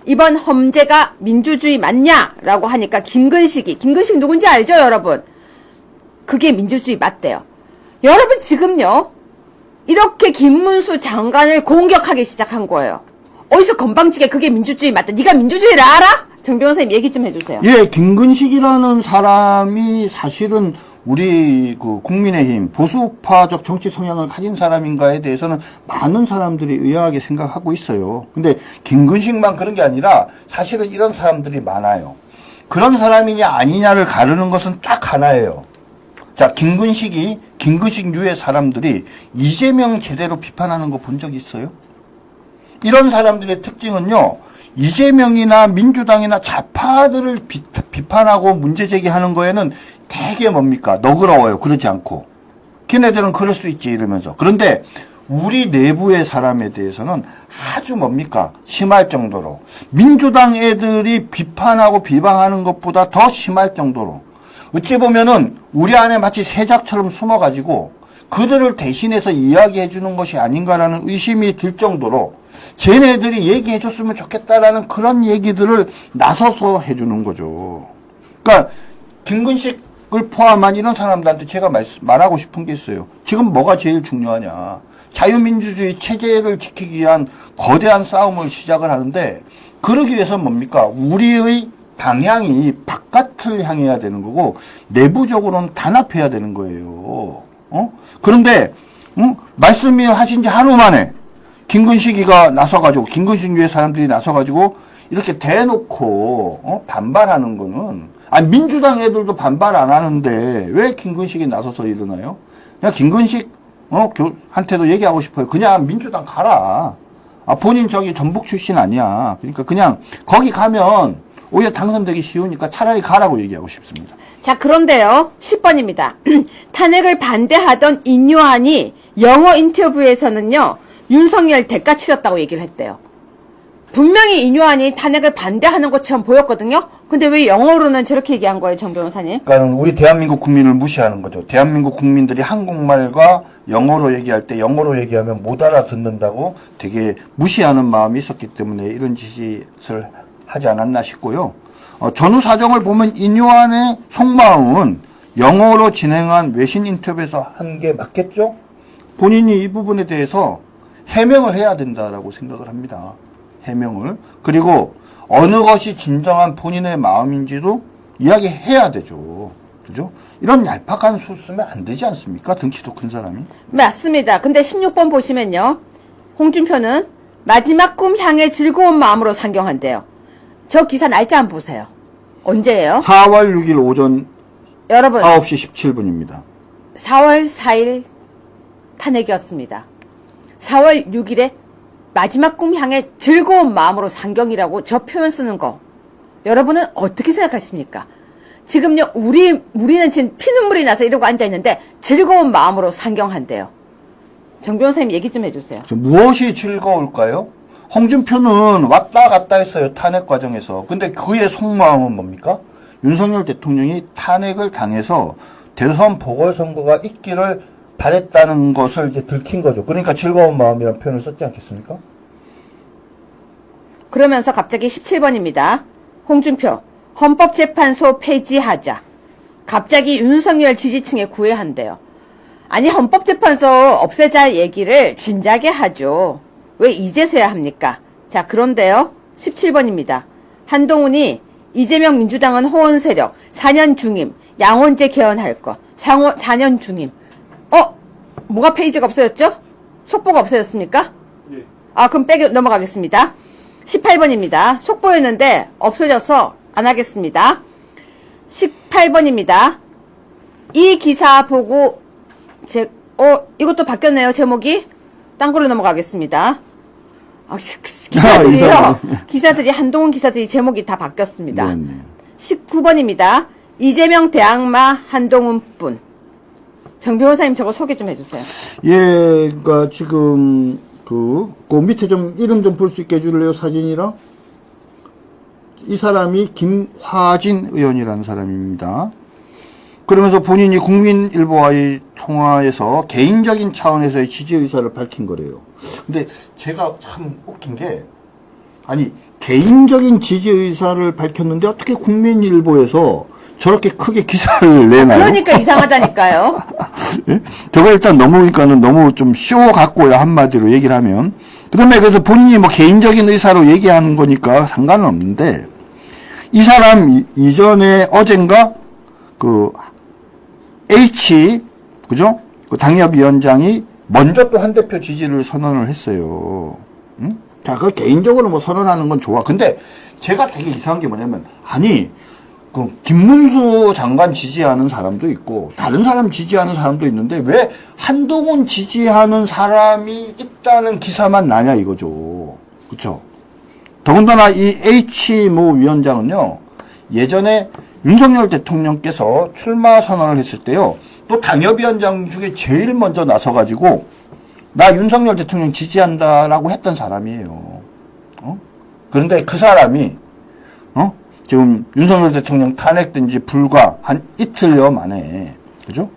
이번 험제가 민주주의 맞냐라고 하니까 김근식 누군지 알죠, 여러분? 그게 민주주의 맞대요. 여러분 지금요, 이렇게 김문수 장관을 공격하기 시작한 거예요. 어디서 건방지게 그게 민주주의 맞다. 네가 민주주의를 알아? 정 변호사님 얘기 좀 해주세요. 예, 김근식이라는 사람이 사실은 우리 그 국민의힘 보수파적 정치 성향을 가진 사람인가에 대해서는 많은 사람들이 의아하게 생각하고 있어요. 근데 김근식만 그런 게 아니라 사실은 이런 사람들이 많아요. 그런 사람이냐 아니냐를 가르는 것은 딱 하나예요. 자, 김근식류의 사람들이 이재명 제대로 비판하는 거 본 적 있어요? 이런 사람들의 특징은요, 이재명이나 민주당이나 좌파들을 비판하고 문제 제기하는 거에는 되게 뭡니까? 너그러워요. 그러지 않고. 걔네들은 그럴 수 있지, 이러면서. 그런데 우리 내부의 사람에 대해서는 아주 뭡니까? 심할 정도로. 민주당 애들이 비판하고 비방하는 것보다 더 심할 정도로. 어찌 보면은 우리 안에 마치 새작처럼 숨어가지고 그들을 대신해서 이야기해 주는 것이 아닌가라는 의심이 들 정도로 쟤네들이 얘기해 줬으면 좋겠다라는 그런 얘기들을 나서서 해 주는 거죠. 그러니까 김근식을 포함한 이런 사람들한테 제가 말하고 싶은 게 있어요. 지금 뭐가 제일 중요하냐. 자유민주주의 체제를 지키기 위한 거대한 싸움을 시작을 하는데 그러기 위해서 뭡니까? 우리의 방향이 바깥을 향해야 되는 거고 내부적으로는 단합해야 되는 거예요. 그런데 말씀이 하신 지 하루 만에 김근식이가 나서가지고 김근식류의 사람들이 나서가지고 이렇게 대놓고 반발하는 거는 아니 민주당 애들도 반발 안 하는데 왜 김근식이 나서서 일어나요? 그냥 김근식 한테도 얘기하고 싶어요. 그냥 민주당 가라. 본인 저기 전북 출신 아니야. 그러니까 그냥 거기 가면 오히려 당선되기 쉬우니까 차라리 가라고 얘기하고 싶습니다. 자, 그런데요. 10번입니다. 탄핵을 반대하던 인요한이 영어 인터뷰에서는요. 윤석열 대가 치렀다고 얘기를 했대요. 분명히 인요한이 탄핵을 반대하는 것처럼 보였거든요. 근데 왜 영어로는 저렇게 얘기한 거예요, 정 변호사님? 그러니까 우리 대한민국 국민을 무시하는 거죠. 대한민국 국민들이 한국말과 영어로 얘기할 때 영어로 얘기하면 못 알아듣는다고 되게 무시하는 마음이 있었기 때문에 이런 짓을 하지 않았나 싶고요. 전후 사정을 보면 인요한의 속마음은 영어로 진행한 외신 인터뷰에서 한 게 맞겠죠? 본인이 이 부분에 대해서 해명을 해야 된다라고 생각을 합니다. 해명을. 그리고 어느 것이 진정한 본인의 마음인지도 이야기해야 되죠. 그죠? 이런 얄팍한 수 쓰면 안 되지 않습니까? 등치도 큰 사람이. 맞습니다. 근데 16번 보시면요. 홍준표는 마지막 꿈 향해 즐거운 마음으로 상경한대요. 저 기사 날짜 한번 보세요. 언제예요? 4월 6일 오전 여러분 9시 17분입니다. 4월 4일 탄핵이었습니다. 4월 6일에 마지막 꿈 향해 즐거운 마음으로 상경이라고 저 표현 쓰는 거 여러분은 어떻게 생각하십니까? 지금요 우리는 지금 피눈물이 나서 이러고 앉아있는데 즐거운 마음으로 상경한대요. 정 변호사님 얘기 좀 해주세요. 무엇이 즐거울까요? 홍준표는 왔다 갔다 했어요. 탄핵 과정에서. 근데 그의 속마음은 뭡니까? 윤석열 대통령이 탄핵을 당해서 대선 보궐선거가 있기를 바랬다는 것을 이제 들킨 거죠. 그러니까 즐거운 마음이라는 표현을 썼지 않겠습니까? 그러면서 갑자기 17번입니다. 홍준표 헌법재판소 폐지하자. 갑자기 윤석열 지지층에 구애한대요. 아니 헌법재판소 없애자 얘기를 진작에 하죠. 왜 이제서야 합니까? 자, 그런데요. 17번입니다. 한동훈이 이재명 민주당은 호원 세력, 4년 중임, 양원제 개헌할 것, 4년 중임. 뭐가 페이지가 없어졌죠? 속보가 없어졌습니까? 네. 그럼 넘어가겠습니다. 18번입니다. 속보였는데 없어져서 안 하겠습니다. 18번입니다. 이 기사 보고 이것도 바뀌었네요. 제목이. 딴 걸로 넘어가겠습니다. 기사들이 한동훈 기사들이 제목이 다 바뀌었습니다. 네. 19번입니다. 이재명 대항마 한동훈뿐. 정 변호사님 저거 소개 좀 해주세요. 예, 그러니까 지금 그 밑에 좀 이름 좀 볼 수 있게 해줄래요? 사진이랑. 이 사람이 김화진 의원이라는 사람입니다. 그러면서 본인이 국민일보와의 통화에서 개인적인 차원에서의 지지 의사를 밝힌 거래요. 근데 제가 참 웃긴 게, 아니, 개인적인 지지 의사를 밝혔는데 어떻게 국민일보에서 저렇게 크게 기사를 내나요? 그러니까 이상하다니까요. 예? 저거 일단 넘으니까는 너무 좀 쇼 같고요, 한마디로 얘기를 하면. 그 다음에 그래서 본인이 뭐 개인적인 의사로 얘기하는 거니까 상관은 없는데, 이 사람 이전에 어젠가 그 H, 그죠? 그 당협위원장이 먼저 또 한 대표 지지를 선언을 했어요. 응? 자, 그 개인적으로 뭐 선언하는 건 좋아. 근데 제가 되게 이상한 게 뭐냐면, 아니, 그 김문수 장관 지지하는 사람도 있고 다른 사람 지지하는 사람도 있는데 왜 한동훈 지지하는 사람이 있다는 기사만 나냐 이거죠. 그렇죠? 더군다나 이 H 모 위원장은요, 예전에 윤석열 대통령께서 출마 선언을 했을 때요, 또 당협위원장 중에 제일 먼저 나서가지고 나 윤석열 대통령 지지한다라고 했던 사람이에요. 그런데 그 사람이 지금 윤석열 대통령 탄핵된 지 불과 한 이틀여 만에, 그죠?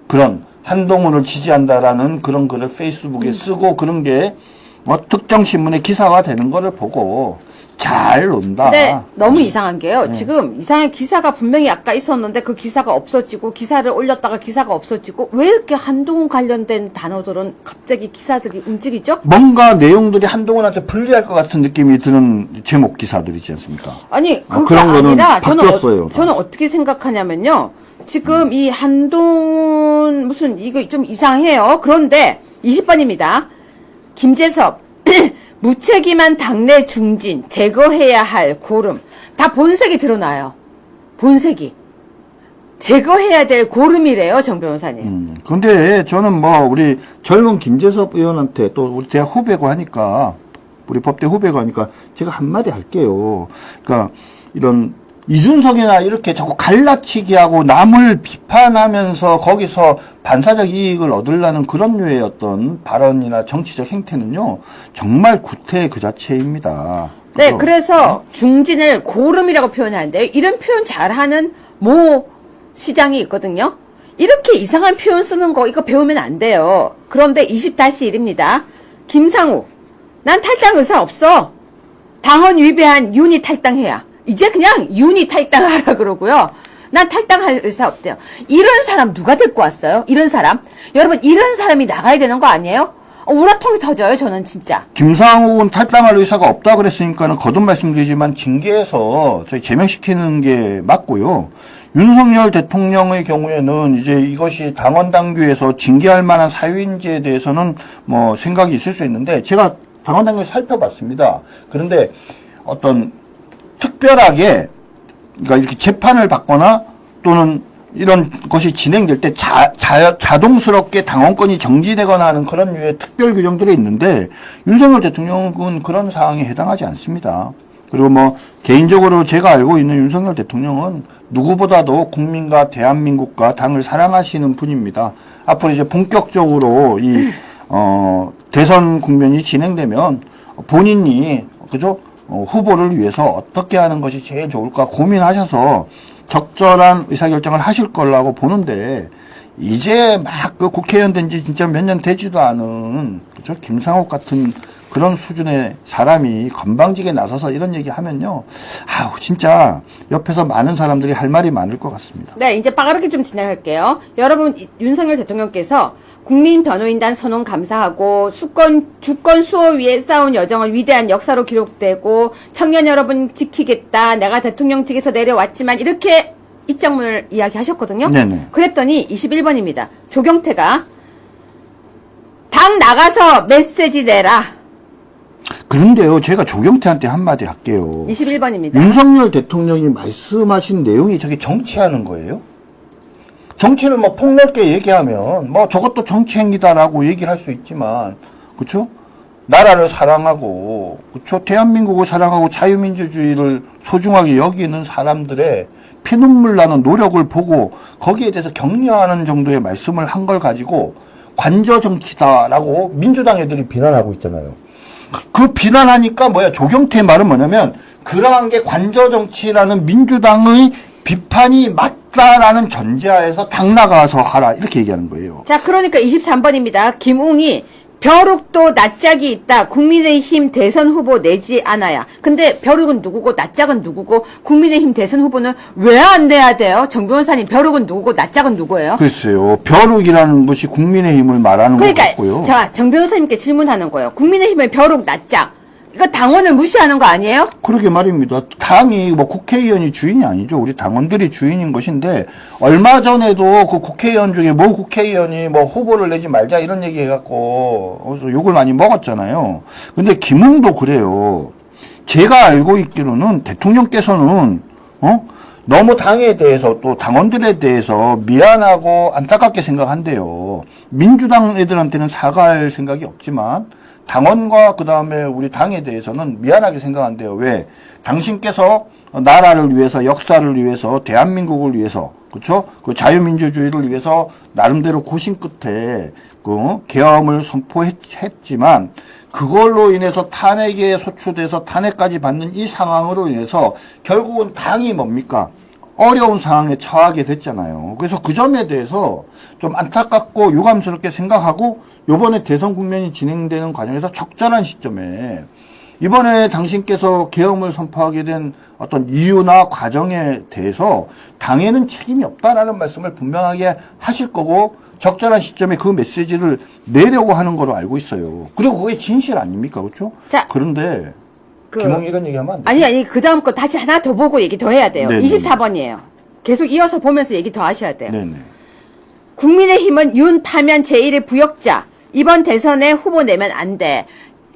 그런 한동훈을 지지한다라는 그런 글을 페이스북에 쓰고 그런 게 특정 신문에 기사가 되는 거를 보고 잘 논다. 네, 너무 이상한 게요. 지금 이상한 기사가 분명히 아까 있었는데 그 기사가 없어지고 기사를 올렸다가 기사가 없어지고 왜 이렇게 한동훈 관련된 단어들은 갑자기 기사들이 움직이죠? 뭔가 내용들이 한동훈한테 불리할 것 같은 느낌이 드는 제목 기사들이지 않습니까? 아니, 그거 그런 거는 아니라 바뀌었어요. 저는 어떻게 생각하냐면요. 지금 이 한동훈 무슨 이거 좀 이상해요. 그런데 20번입니다. 김재섭 무책임한 당내 중진 제거해야 할 고름. 다 본색이 드러나요. 본색이. 제거해야 될 고름이래요, 정 변호사님. 근데 저는 뭐 우리 젊은 김재섭 의원한테 또 우리 대학 후배고 하니까, 우리 법대 후배고 하니까 제가 한마디 할게요. 그러니까 이런 이준석이나 이렇게 자꾸 갈라치기 하고 남을 비판하면서 거기서 반사적 이익을 얻으려는 그런 류의 어떤 발언이나 정치적 행태는요, 정말 구태 그 자체입니다. 네, 그래서 중진을 고름이라고 표현하는데요. 이런 표현 잘하는 모 시장이 있거든요. 이렇게 이상한 표현 쓰는 거 이거 배우면 안 돼요. 그런데 20-1입니다. 김상우, 난 탈당 의사 없어. 당헌 위배한 윤이 탈당해야. 이제 그냥 윤이 탈당하라 그러고요. 난 탈당할 의사 없대요. 이런 사람 누가 데리고 왔어요? 이런 사람? 여러분, 이런 사람이 나가야 되는 거 아니에요? 우라통이 터져요, 저는 진짜. 김상욱은 탈당할 의사가 없다 그랬으니까는 거듭 말씀드리지만 징계해서 저희 제명시키는 게 맞고요. 윤석열 대통령의 경우에는 이제 이것이 당원 당규에서 징계할 만한 사유인지에 대해서는 뭐 생각이 있을 수 있는데, 제가 당원 당규를 살펴봤습니다. 그런데 어떤 특별하게, 그러니까 이렇게 재판을 받거나 또는 이런 것이 진행될 때 자동스럽게 당원권이 정지되거나 하는 그런 류의 특별 규정들이 있는데, 윤석열 대통령은 그런 사항에 해당하지 않습니다. 그리고 뭐 개인적으로 제가 알고 있는 윤석열 대통령은 누구보다도 국민과 대한민국과 당을 사랑하시는 분입니다. 앞으로 이제 본격적으로 이 대선 국면이 진행되면 본인이, 그죠? 후보를 위해서 어떻게 하는 것이 제일 좋을까 고민하셔서 적절한 의사결정을 하실 거라고 보는데, 이제 막 그 국회의원 된 지 진짜 몇 년 되지도 않은, 그죠? 김상욱 같은 그런 수준의 사람이 건방지게 나서서 이런 얘기 하면요, 아우, 진짜 옆에서 많은 사람들이 할 말이 많을 것 같습니다. 네, 이제 빠르게 좀 진행할게요. 여러분, 윤석열 대통령께서 국민변호인단 선언 감사하고 주권 수호 위에 싸운 여정을 위대한 역사로 기록되고 청년 여러분 지키겠다. 내가 대통령직에서 내려왔지만 이렇게 입장문을 이야기하셨거든요. 네네. 그랬더니 21번입니다. 조경태가 당 나가서 메시지 내라. 그런데요, 제가 조경태한테 한마디 할게요. 21번입니다. 윤석열 대통령이 말씀하신 내용이 저게 정치하는 거예요? 정치를 뭐 폭넓게 얘기하면 뭐 저것도 정치 행위다라고 얘기를 할 수 있지만, 그렇죠? 나라를 사랑하고, 그렇죠? 대한민국을 사랑하고 자유민주주의를 소중하게 여기는 사람들의 피눈물 나는 노력을 보고 거기에 대해서 격려하는 정도의 말씀을 한 걸 가지고 관저 정치다라고 민주당 애들이 비난하고 있잖아요. 그 비난하니까 뭐야, 조경태의 말은 뭐냐면 그러한 게 관저 정치라는 민주당의 비판이 맞다라는 전제하에서 당 나가서 하라, 이렇게 얘기하는 거예요. 자, 그러니까 23번입니다. 김웅이 벼룩도 낯짝이 있다. 국민의힘 대선 후보 내지 않아야. 근데 벼룩은 누구고 낯짝은 누구고 국민의힘 대선 후보는 왜 안 내야 돼요? 정 변호사님, 벼룩은 누구고 낯짝은 누구예요? 글쎄요. 벼룩이라는 것이 국민의힘을 말하는 것 같고요. 그러니까 자, 정 변호사님께 질문하는 거예요. 국민의힘의 벼룩 낯짝. 이거 당원을 무시하는 거 아니에요? 그러게 말입니다. 당이 뭐 국회의원이 주인이 아니죠. 우리 당원들이 주인인 것인데 얼마 전에도 그 국회의원 중에 뭐 국회의원이 뭐 후보를 내지 말자 이런 얘기 해갖고 그래서 욕을 많이 먹었잖아요. 근데 김웅도 그래요. 제가 알고 있기로는 대통령께서는 너무 당에 대해서 또 당원들에 대해서 미안하고 안타깝게 생각한대요. 민주당 애들한테는 사과할 생각이 없지만 당원과 그 다음에 우리 당에 대해서는 미안하게 생각한대요. 왜? 당신께서 나라를 위해서, 역사를 위해서, 대한민국을 위해서, 그렇죠? 그 자유민주주의를 위해서 나름대로 고심 끝에 그 계엄을 선포했지만 그걸로 인해서 탄핵에 소추돼서 탄핵까지 받는 이 상황으로 인해서 결국은 당이 뭡니까? 어려운 상황에 처하게 됐잖아요. 그래서 그 점에 대해서 좀 안타깝고 유감스럽게 생각하고 요번에 대선 국면이 진행되는 과정에서 적절한 시점에 이번에 당신께서 계엄을 선포하게 된 어떤 이유나 과정에 대해서 당에는 책임이 없다라는 말씀을 분명하게 하실 거고 적절한 시점에 그 메시지를 내려고 하는 거로 알고 있어요. 그리고 그게 진실 아닙니까? 그렇죠? 자, 그런데 김홍이 이런 얘기하면 안 돼요. 아니, 그 다음 거 다시 하나 더 보고 얘기 더 해야 돼요. 네네. 24번이에요. 계속 이어서 보면서 얘기 더 하셔야 돼요. 네네. 국민의힘은 윤 파면 제1의 부역자. 이번 대선에 후보 내면 안 돼.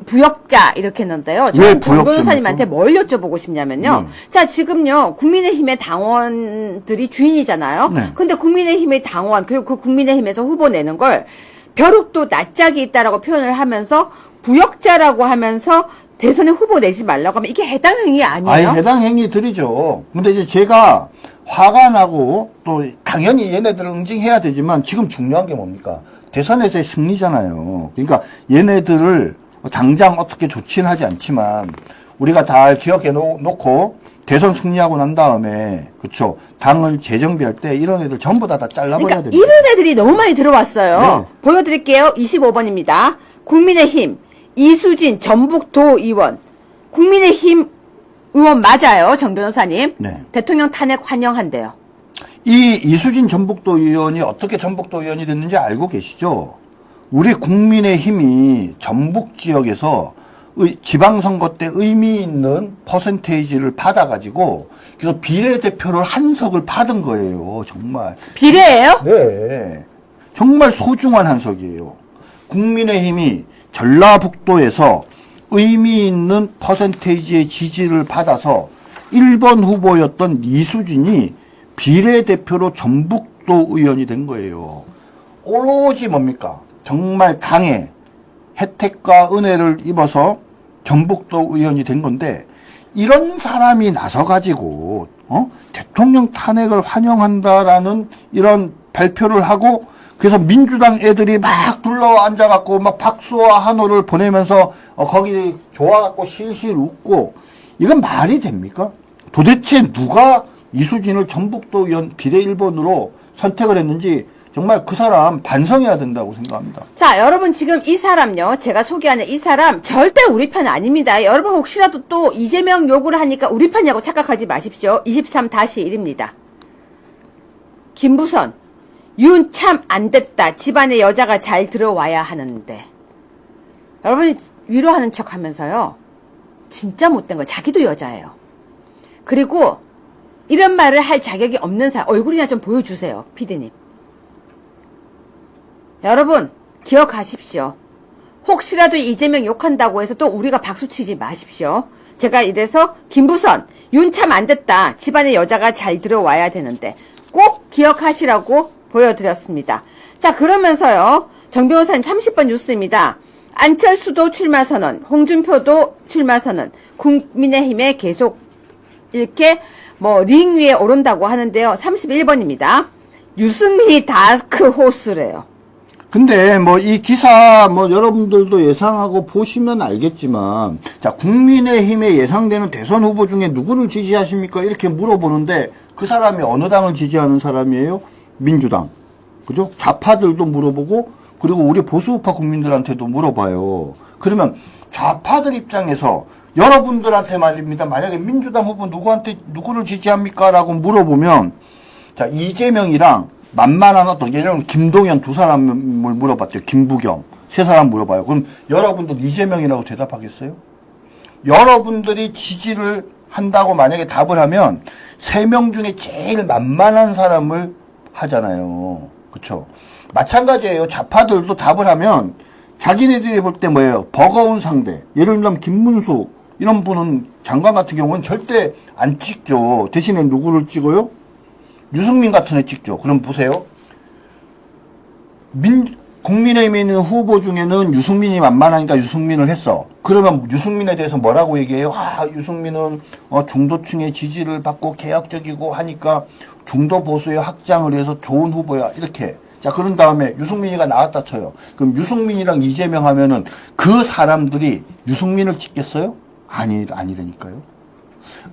부역자 이렇게 했는데요. 저는 정 변호사님한테 뭘 여쭤보고 싶냐면요. 자, 지금요 국민의힘의 당원들이 주인이잖아요. 네. 근데 국민의힘의 당원 그리고 그 국민의힘에서 후보 내는 걸 벼룩도 낯짝이 있다라고 표현을 하면서 부역자라고 하면서 대선에 후보 내지 말라고 하면 이게 해당 행위 아니에요? 아예 해당 행위들이죠. 근데 이제 제가 화가 나고 또 당연히 얘네들을 응징해야 되지만 지금 중요한 게 뭡니까? 대선에서의 승리잖아요. 그러니까 얘네들을 당장 어떻게 조치는 하지 않지만 우리가 다 기억해 놓고 대선 승리하고 난 다음에 그렇죠. 당을 재정비할 때 이런 애들 전부 다 잘라버려야 그러니까 됩니다. 이런 애들이 너무 많이 들어왔어요. 네. 보여드릴게요. 25번입니다. 국민의힘 이수진 전북도 의원. 국민의힘 의원 맞아요. 정 변호사님. 네. 대통령 탄핵 환영한대요. 이 이수진 전북도 의원이 어떻게 전북도 의원이 됐는지 알고 계시죠? 우리 국민의힘이 전북 지역에서 지방선거 때 의미 있는 퍼센테이지를 받아가지고 그래서 비례대표를 한 석을 받은 거예요. 정말. 비례예요? 네. 정말 소중한 한 석이에요. 국민의힘이 전라북도에서 의미 있는 퍼센테이지의 지지를 받아서 1번 후보였던 이수진이 비례대표로 전북도 의원이 된 거예요. 오로지 뭡니까? 정말 당의 혜택과 은혜를 입어서 전북도 의원이 된 건데 이런 사람이 나서가지고 대통령 탄핵을 환영한다라는 이런 발표를 하고 그래서 민주당 애들이 막 둘러앉아갖고 막 박수와 환호를 보내면서 거기 좋아갖고 실실 웃고 이건 말이 됩니까? 도대체 누가 이수진을 전북도 의원 비례 1번으로 선택을 했는지 정말 그 사람 반성해야 된다고 생각합니다. 자, 여러분 지금 이 사람요. 제가 소개하는 이 사람 절대 우리 편 아닙니다. 여러분 혹시라도 또 이재명 욕을 하니까 우리 편이라고 착각하지 마십시오. 23-1입니다. 김부선. 윤 참 안 됐다. 집안에 여자가 잘 들어와야 하는데. 여러분이 위로하는 척 하면서요. 진짜 못된 거예요. 자기도 여자예요. 그리고 이런 말을 할 자격이 없는 사람. 얼굴이나 좀 보여주세요. 피디님. 여러분 기억하십시오. 혹시라도 이재명 욕한다고 해서 또 우리가 박수치지 마십시오. 제가 이래서 김부선 윤 참 안 됐다. 집안에 여자가 잘 들어와야 되는데 꼭 기억하시라고 보여드렸습니다. 자, 그러면서요. 정 변호사님 30번 뉴스입니다. 안철수도 출마 선언, 홍준표도 출마 선언, 국민의힘에 계속 이렇게 링 위에 오른다고 하는데요. 31번입니다. 유승민이 다크 호스래요. 근데 이 기사 여러분들도 예상하고 보시면 알겠지만 자, 국민의힘에 예상되는 대선 후보 중에 누구를 지지하십니까? 이렇게 물어보는데 그 사람이 어느 당을 지지하는 사람이에요? 민주당. 그죠? 좌파들도 물어보고 그리고 우리 보수우파 국민들한테도 물어봐요. 그러면 좌파들 입장에서 여러분들한테 말입니다. 만약에 민주당 후보 누구를 지지합니까? 라고 물어보면, 자, 이재명이랑 만만한 어떤, 예를 들면 김동연 두 사람을 물어봤죠. 김부겸. 세 사람 물어봐요. 그럼 여러분들 이재명이라고 대답하겠어요? 여러분들이 지지를 한다고 만약에 답을 하면, 세 명 중에 제일 만만한 사람을 하잖아요. 그쵸? 마찬가지예요. 좌파들도 답을 하면, 자기네들이 볼 때 뭐예요? 버거운 상대. 예를 들면 김문수 이런 분은 장관 같은 경우는 절대 안 찍죠. 대신에 누구를 찍어요? 유승민 같은 애 찍죠. 그럼 보세요. 국민의힘에 있는 후보 중에는 유승민이 만만하니까 유승민을 했어. 그러면 유승민에 대해서 뭐라고 얘기해요? 아, 유승민은 중도층의 지지를 받고 개혁적이고 하니까 중도 보수의 확장을 위해서 좋은 후보야. 이렇게. 자, 그런 다음에 유승민이가 나왔다 쳐요. 그럼 유승민이랑 이재명 하면은 그 사람들이 유승민을 찍겠어요? 아니라니까요.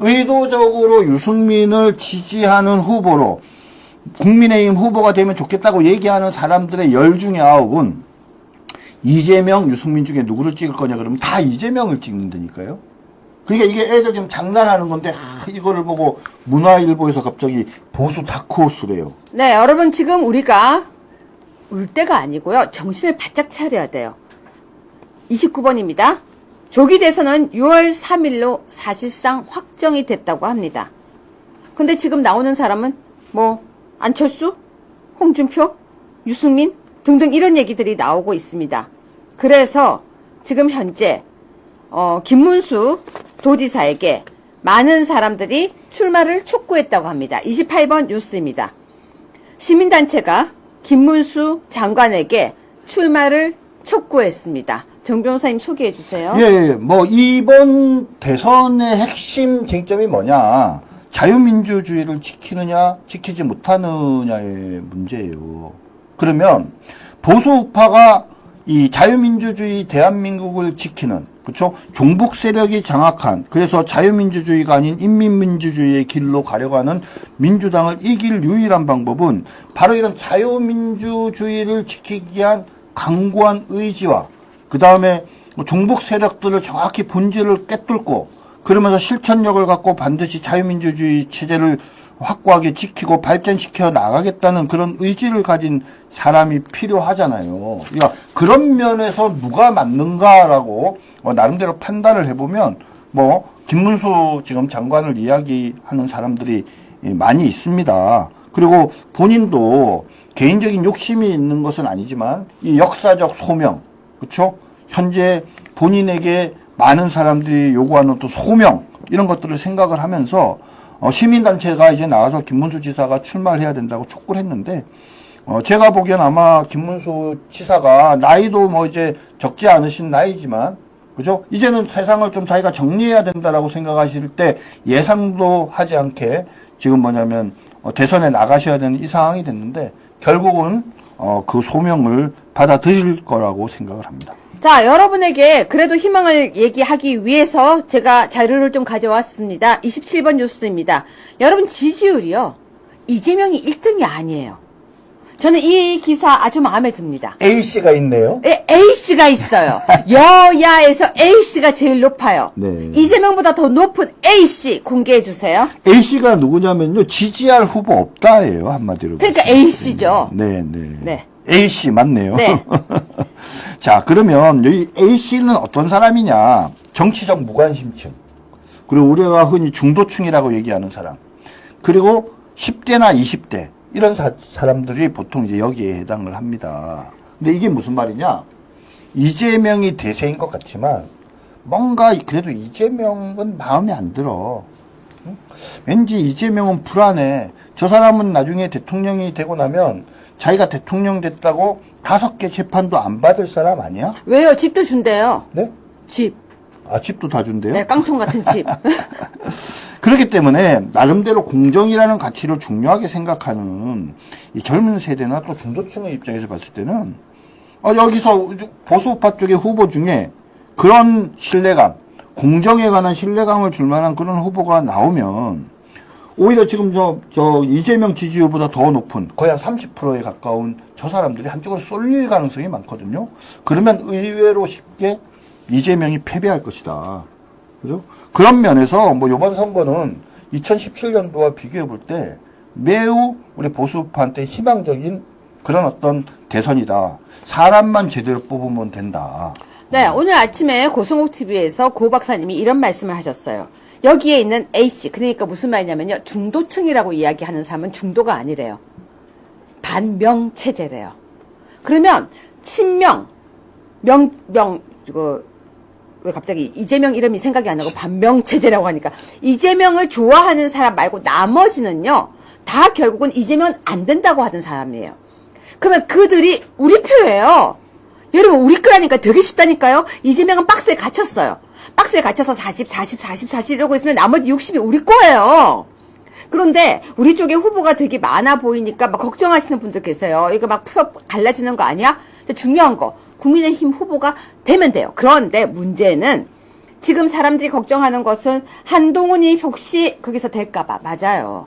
의도적으로 유승민을 지지하는 후보로 국민의힘 후보가 되면 좋겠다고 얘기하는 사람들의 10 중에 9은 이재명, 유승민 중에 누구를 찍을 거냐 그러면 다 이재명을 찍는다니까요. 그러니까 이게 애들 지금 장난하는 건데 이거를 보고 문화일보에서 갑자기 보수 다크호스래요. 네, 여러분 지금 우리가 울 때가 아니고요. 정신을 바짝 차려야 돼요. 29번입니다. 조기 대선은 6월 3일로 사실상 확정이 됐다고 합니다. 근데 지금 나오는 사람은 뭐 안철수, 홍준표, 유승민 등등 이런 얘기들이 나오고 있습니다. 그래서 지금 현재 김문수 도지사에게 많은 사람들이 출마를 촉구했다고 합니다. 28번 뉴스입니다. 시민단체가 김문수 장관에게 출마를 촉구했습니다. 정 변호사님 소개해 주세요. 예. 뭐 이번 대선의 핵심 쟁점이 뭐냐? 자유민주주의를 지키느냐, 지키지 못하느냐의 문제예요. 그러면 보수우파가 이 자유민주주의 대한민국을 지키는, 그렇죠? 종북 세력이 장악한, 그래서 자유민주주의가 아닌 인민민주주의의 길로 가려가는 민주당을 이길 유일한 방법은 바로 이런 자유민주주의를 지키기 위한 강고한 의지와 그 다음에 종북 세력들을 정확히 본질을 꿰뚫고 그러면서 실천력을 갖고 반드시 자유민주주의 체제를 확고하게 지키고 발전시켜 나가겠다는 그런 의지를 가진 사람이 필요하잖아요. 그러니까 그런 면에서 누가 맞는가라고 나름대로 판단을 해보면 뭐 김문수 지금 장관을 이야기하는 사람들이 많이 있습니다. 그리고 본인도 개인적인 욕심이 있는 것은 아니지만 이 역사적 소명, 그렇죠? 현재 본인에게 많은 사람들이 요구하는 또 소명 이런 것들을 생각을 하면서 시민단체가 이제 나와서 김문수 지사가 출마를 해야 된다고 촉구를 했는데 제가 보기엔 아마 김문수 지사가 나이도 뭐 이제 적지 않으신 나이지만 그죠? 이제는 세상을 좀 자기가 정리해야 된다라고 생각하실 때 예상도 하지 않게 지금 뭐냐면 대선에 나가셔야 되는 이 상황이 됐는데 결국은 그 소명을 받아들일 거라고 생각을 합니다. 자, 여러분에게 그래도 희망을 얘기하기 위해서 제가 자료를 좀 가져왔습니다. 27번 뉴스입니다. 여러분 지지율이요. 이재명이 1등이 아니에요. 저는 이 기사 아주 마음에 듭니다. A씨가 있네요. 네, A씨가 있어요. 여야에서 A씨가 제일 높아요. 네. 이재명보다 더 높은 A씨 공개해 주세요. A씨가 누구냐면요. 지지할 후보 없다예요. 한마디로. 그러니까 A씨죠. 네. 네. A씨 맞네요. 네. 자, 그러면 여기 A씨는 어떤 사람이냐? 정치적 무관심층. 그리고 우리가 흔히 중도층이라고 얘기하는 사람. 그리고 10대나 20대. 이런 사람들이 보통 이제 여기에 해당을 합니다. 근데 이게 무슨 말이냐? 이재명이 대세인 것 같지만 뭔가 그래도 이재명은 마음에 안 들어. 응? 왠지 이재명은 불안해. 저 사람은 나중에 대통령이 되고 나면 자기가 대통령 됐다고 5개 재판도 안 받을 사람 아니야? 왜요? 집도 준대요. 네? 집. 아, 집도 다 준대요? 네, 깡통 같은 집. 그렇기 때문에 나름대로 공정이라는 가치를 중요하게 생각하는 이 젊은 세대나 또 중도층의 입장에서 봤을 때는 여기서 보수우파 쪽의 후보 중에 그런 신뢰감, 공정에 관한 신뢰감을 줄 만한 그런 후보가 나오면 오히려 지금 이재명 지지율보다 더 높은 거의 한 30%에 가까운 저 사람들이 한쪽으로 쏠릴 가능성이 많거든요. 그러면 의외로 쉽게 이재명이 패배할 것이다. 그죠? 그런 면에서 뭐 이번 선거는 2017년도와 비교해 볼 때 매우 우리 보수파한테 희망적인 그런 어떤 대선이다. 사람만 제대로 뽑으면 된다. 네, 오늘 아침에 고승욱 TV에서 고 박사님이 이런 말씀을 하셨어요. 여기에 있는 A씨, 그러니까 무슨 말이냐면요. 중도층이라고 이야기하는 사람은 중도가 아니래요. 반명체제래요. 그러면 친명, 왜 갑자기 이재명 이름이 생각이 안 나고 반명체제라고 하니까 이재명을 좋아하는 사람 말고 나머지는요. 다 결국은 이재명은 안 된다고 하던 사람이에요. 그러면 그들이 우리 표예요. 여러분 우리 거라니까 되게 쉽다니까요. 이재명은 박스에 갇혔어요. 박스에 갇혀서 40 이러고 있으면 나머지 60이 우리 거예요. 그런데 우리 쪽에 후보가 되게 많아 보이니까 막 걱정하시는 분들 계세요. 이거 막 갈라지는 거 아니야? 근데 중요한 거 국민의힘 후보가 되면 돼요. 그런데 문제는 지금 사람들이 걱정하는 것은 한동훈이 혹시 거기서 될까봐. 맞아요.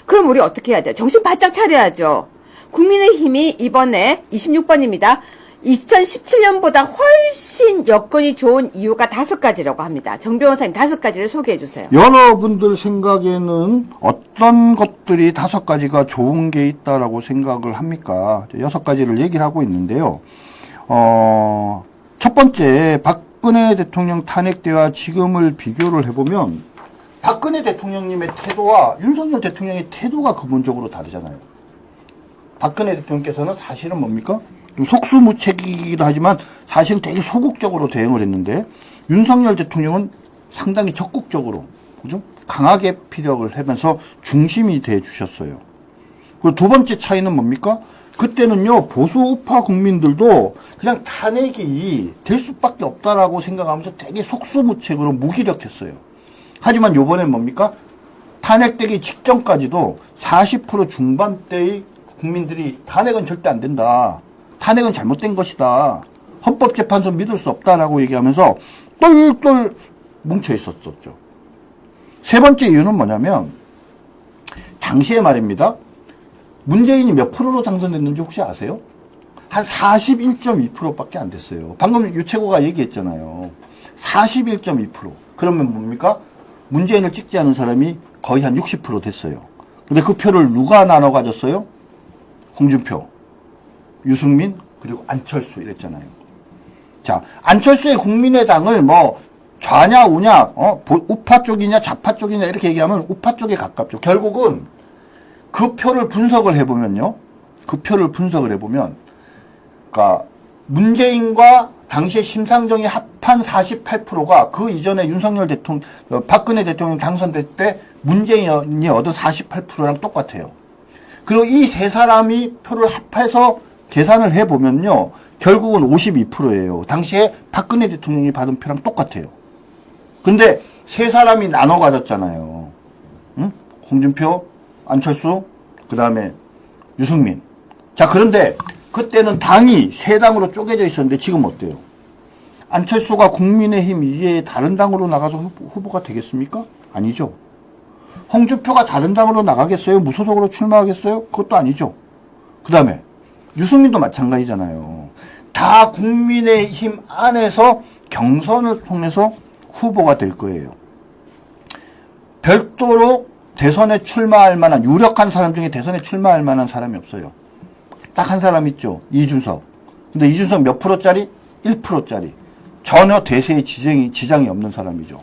그럼 우리 어떻게 해야 돼요? 정신 바짝 차려야죠. 국민의힘이 이번에 26번입니다. 2017년보다 훨씬 여건이 좋은 이유가 5가지라고 합니다. 정 변호사님 5가지를 소개해 주세요. 여러분들 생각에는 어떤 것들이 5가지가 좋은 게 있다라고 생각을 합니까? 6가지를 얘기를 하고 있는데요. 첫 번째, 박근혜 대통령 탄핵 때와 지금을 비교를 해보면 박근혜 대통령님의 태도와 윤석열 대통령의 태도가 근본적으로 다르잖아요. 박근혜 대통령께서는 사실은 뭡니까? 좀 속수무책이기도 하지만 사실은 되게 소극적으로 대응을 했는데 윤석열 대통령은 상당히 적극적으로, 그죠? 강하게 피력을 하면서 중심이 돼 주셨어요. 그리고 두 번째 차이는 뭡니까? 그때는요, 보수 우파 국민들도 그냥 탄핵이 될 수밖에 없다라고 생각하면서 되게 속수무책으로 무기력했어요. 하지만 요번엔 뭡니까? 탄핵되기 직전까지도 40% 중반대의 국민들이 탄핵은 절대 안 된다. 탄핵은 잘못된 것이다. 헌법재판소 믿을 수 없다라고 얘기하면서 똘똘 뭉쳐 있었었죠. 세 번째 이유는 뭐냐면 당시에 말입니다. 문재인이 몇 프로로 당선됐는지 혹시 아세요? 한 41.2%밖에 안 됐어요. 방금 유채고가 얘기했잖아요. 41.2%. 그러면 뭡니까? 문재인을 찍지 않은 사람이 거의 한 60% 됐어요. 근데 그 표를 누가 나눠 가졌어요? 홍준표, 유승민, 그리고 안철수 이랬잖아요. 자, 안철수의 국민의당을 뭐 좌냐 우냐, 우파 쪽이냐 좌파 쪽이냐 이렇게 얘기하면 우파 쪽에 가깝죠. 결국은 그 표를 분석을 해보면요. 그러니까 문재인과 당시에 심상정이 합한 48%가 그 이전에 윤석열 대통령, 박근혜 대통령 당선될 때 문재인이 얻은 48%랑 똑같아요. 그리고 이 세 사람이 표를 합해서 계산을 해보면요. 결국은 52%예요. 당시에 박근혜 대통령이 받은 표랑 똑같아요. 근데 세 사람이 나눠 가졌잖아요. 응? 홍준표, 안철수, 그 다음에 유승민. 자, 그런데 그때는 당이 세 당으로 쪼개져 있었는데 지금 어때요? 안철수가 국민의힘 이외에 다른 당으로 나가서 후보가 되겠습니까? 아니죠. 홍준표가 다른 당으로 나가겠어요? 무소속으로 출마하겠어요? 그것도 아니죠. 그 다음에 유승민도 마찬가지잖아요. 다 국민의힘 안에서 경선을 통해서 후보가 될 거예요. 별도로 대선에 출마할 만한, 유력한 사람 중에 대선에 출마할 만한 사람이 없어요. 딱 한 사람 있죠. 이준석. 근데 이준석 몇 프로짜리? 1%짜리. 전혀 대세에 지장이 없는 사람이죠.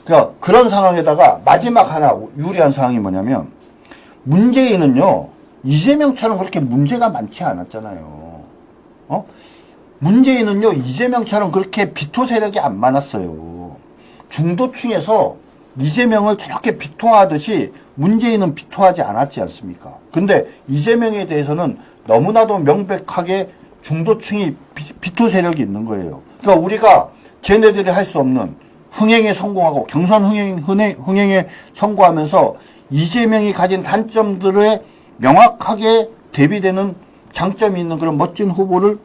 그러니까 그런 상황에다가 마지막 하나 유리한 상황이 뭐냐면 문재인은요. 이재명처럼 그렇게 문제가 많지 않았잖아요. 문재인은요. 이재명처럼 그렇게 비토 세력이 안 많았어요. 중도층에서 이재명을 저렇게 비토하듯이 문재인은 비토하지 않았지 않습니까? 근데 이재명에 대해서는 너무나도 명백하게 중도층이 비토 세력이 있는 거예요. 그러니까 우리가 쟤네들이 할 수 없는 흥행에 성공하고 경선 흥행에 성공하면서 이재명이 가진 단점들에 명확하게 대비되는 장점이 있는 그런 멋진 후보를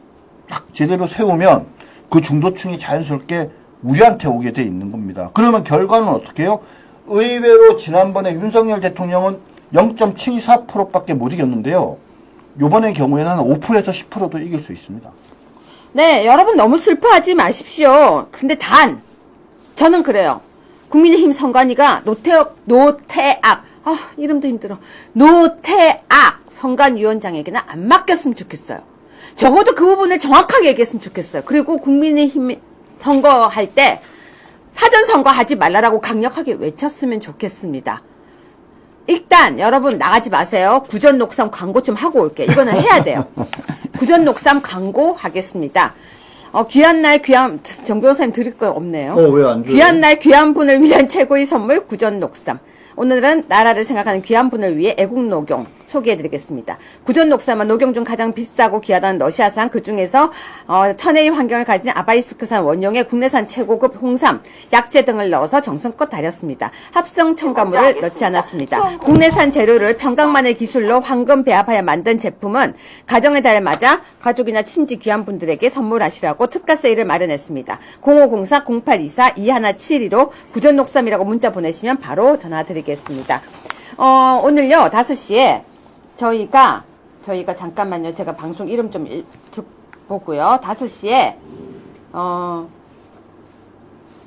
딱 제대로 세우면 그 중도층이 자연스럽게 우리한테 오게 돼 있는 겁니다. 그러면 결과는 어떻게 해요? 의외로 지난번에 윤석열 대통령은 0.74%밖에 못 이겼는데요. 요번의 경우에는 한 5%에서 10%도 이길 수 있습니다. 네, 여러분 너무 슬퍼하지 마십시오. 근데 저는 그래요. 국민의힘 선관위가 노태악, 이름도 힘들어. 노태악 선관위원장에게는 안 맡겼으면 좋겠어요. 적어도 그 부분을 정확하게 얘기했으면 좋겠어요. 그리고 국민의힘 선거할 때 사전선거 하지 말라라고 강력하게 외쳤으면 좋겠습니다. 일단 여러분 나가지 마세요. 구전녹삼 광고 좀 하고 올게. 이거는 해야 돼요. 구전녹삼 광고 하겠습니다. 귀한 날 정 변호사님 드릴 거 없네요. 왜 안 줘요? 귀한 날 귀한 분을 위한 최고의 선물 구전녹삼. 오늘은 나라를 생각하는 귀한 분을 위해 애국녹용 소개해드리겠습니다. 구전녹삼은 녹용 중 가장 비싸고 귀하다는 러시아산, 그중에서 천혜의 환경을 가진 아바이스크산 원용의 국내산 최고급 홍삼, 약재 등을 넣어서 정성껏 달였습니다. 합성 첨가물을 넣지 않았습니다. 국내산 재료를 평강만의 기술로 황금 배합하여 만든 제품은 가정의 달을 맞아 가족이나 친지 귀한 분들에게 선물하시라고 특가 세일을 마련했습니다. 0504-0824-2172로 구전녹삼이라고 문자 보내시면 바로 전화 드리겠습니다. 오늘요 5시에 저희가 잠깐만요. 제가 방송 이름 좀 보고요. 5시에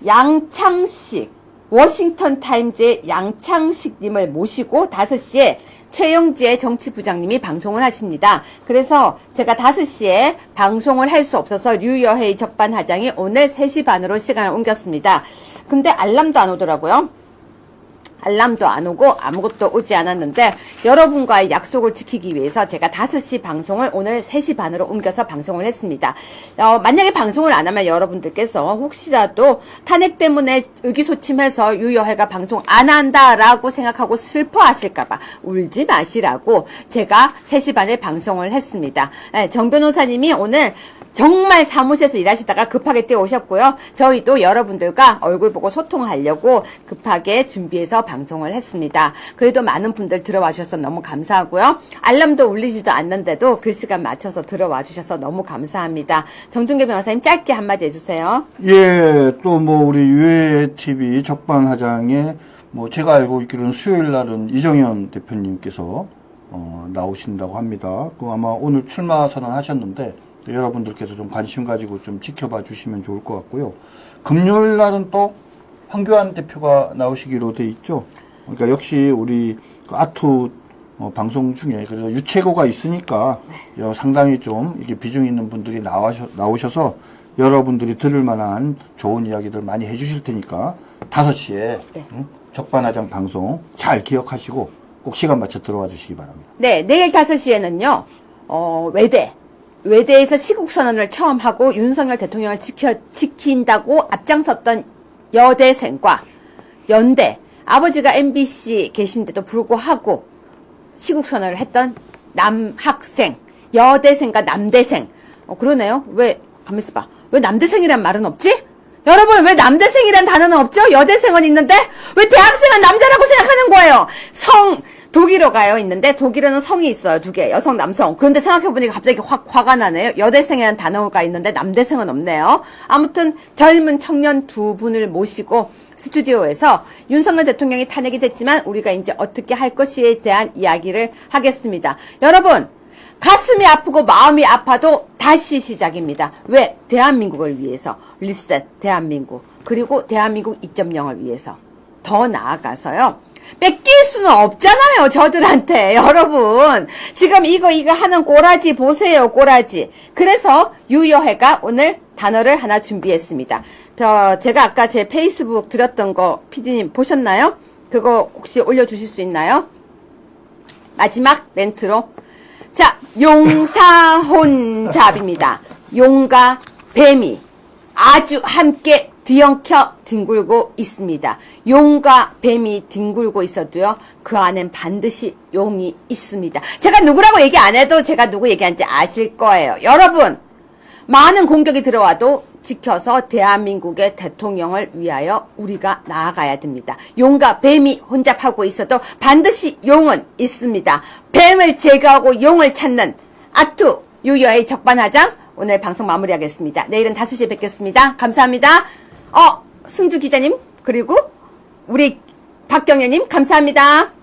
양창식 워싱턴 타임즈의 양창식 님을 모시고 5시에 최영지의 정치부장님이 방송을 하십니다. 그래서 제가 5시에 방송을 할 수 없어서 류여회의 적반하장이 오늘 3시 반으로 시간을 옮겼습니다. 근데 알람도 안 오더라고요. 알람도 안 오고 아무것도 오지 않았는데 여러분과의 약속을 지키기 위해서 제가 5시 방송을 오늘 3시 반으로 옮겨서 방송을 했습니다. 만약에 방송을 안 하면 여러분들께서 혹시라도 탄핵 때문에 의기소침해서 유여회가 방송 안 한다라고 생각하고 슬퍼하실까봐 울지 마시라고 제가 3시 반에 방송을 했습니다. 네, 정 변호사님이 오늘 정말 사무실에서 일하시다가 급하게 뛰어오셨고요. 저희도 여러분들과 얼굴 보고 소통하려고 급하게 준비해서 방송을 했습니다. 그래도 많은 분들 들어와 주셔서 너무 감사하고요. 알람도 울리지도 않는데도 그 시간 맞춰서 들어와 주셔서 너무 감사합니다. 정준계 변호사님 짧게 한마디 해주세요. 예, 또 우리 유해TV 적반하장에 제가 알고 있기로는 수요일 날은 이정현 대표님께서 나오신다고 합니다. 아마 오늘 출마 선언하셨는데 여러분들께서 좀 관심 가지고 좀 지켜봐 주시면 좋을 것 같고요. 금요일 날은 또 황교안 대표가 나오시기로 돼 있죠. 그러니까 역시 우리 아투 방송 중에 그래서 유채고가 있으니까 상당히 좀 이렇게 비중 있는 분들이 나오셔서 여러분들이 들을 만한 좋은 이야기들 많이 해주실 테니까 5시에 적반하장 방송 잘 기억하시고 꼭 시간 맞춰 들어와 주시기 바랍니다. 네, 내일 5시에는요, 외대에서 시국선언을 처음 하고 윤석열 대통령을 지킨다고 앞장섰던 여대생과 연대, 아버지가 MBC 계신데도 불구하고 시국선언을 했던 남학생, 여대생과 남대생. 그러네요. 가만있어 봐. 왜 남대생이란 말은 없지? 여러분, 왜 남대생이란 단어는 없죠? 여대생은 있는데, 왜 대학생은 남자라고 생각하는 거예요? 독일어가요, 있는데, 독일어는 성이 있어요, 2개. 여성, 남성. 그런데 생각해보니까 갑자기 화가 나네요. 여대생이라는 단어가 있는데, 남대생은 없네요. 아무튼, 젊은 청년 2분을 모시고, 스튜디오에서 윤석열 대통령이 탄핵이 됐지만, 우리가 이제 어떻게 할 것이에 대한 이야기를 하겠습니다. 여러분, 가슴이 아프고 마음이 아파도 다시 시작입니다. 왜? 대한민국을 위해서. 리셋, 대한민국. 그리고 대한민국 2.0을 위해서. 더 나아가서요. 뺏길 수는 없잖아요, 저들한테. 여러분, 지금 이거 하는 꼬라지 보세요, 꼬라지. 그래서 유여회가 오늘 단어를 하나 준비했습니다. 제가 아까 제 페이스북 드렸던 거 피디님 보셨나요? 그거 혹시 올려주실 수 있나요? 마지막 멘트로. 자, 용사혼잡입니다. 용과 뱀이 아주 함께 뒤엉켜 뒹굴고 있습니다. 용과 뱀이 뒹굴고 있어도요, 그 안엔 반드시 용이 있습니다. 제가 누구라고 얘기 안 해도 제가 누구 얘기하는지 아실 거예요. 여러분, 많은 공격이 들어와도 지켜서 대한민국의 대통령을 위하여 우리가 나아가야 됩니다. 용과 뱀이 혼잡하고 있어도 반드시 용은 있습니다. 뱀을 제거하고 용을 찾는 아투 유여의 적반하장, 오늘 방송 마무리하겠습니다. 내일은 5시에 뵙겠습니다. 감사합니다. 승주 기자님, 그리고 우리 박경현님 감사합니다.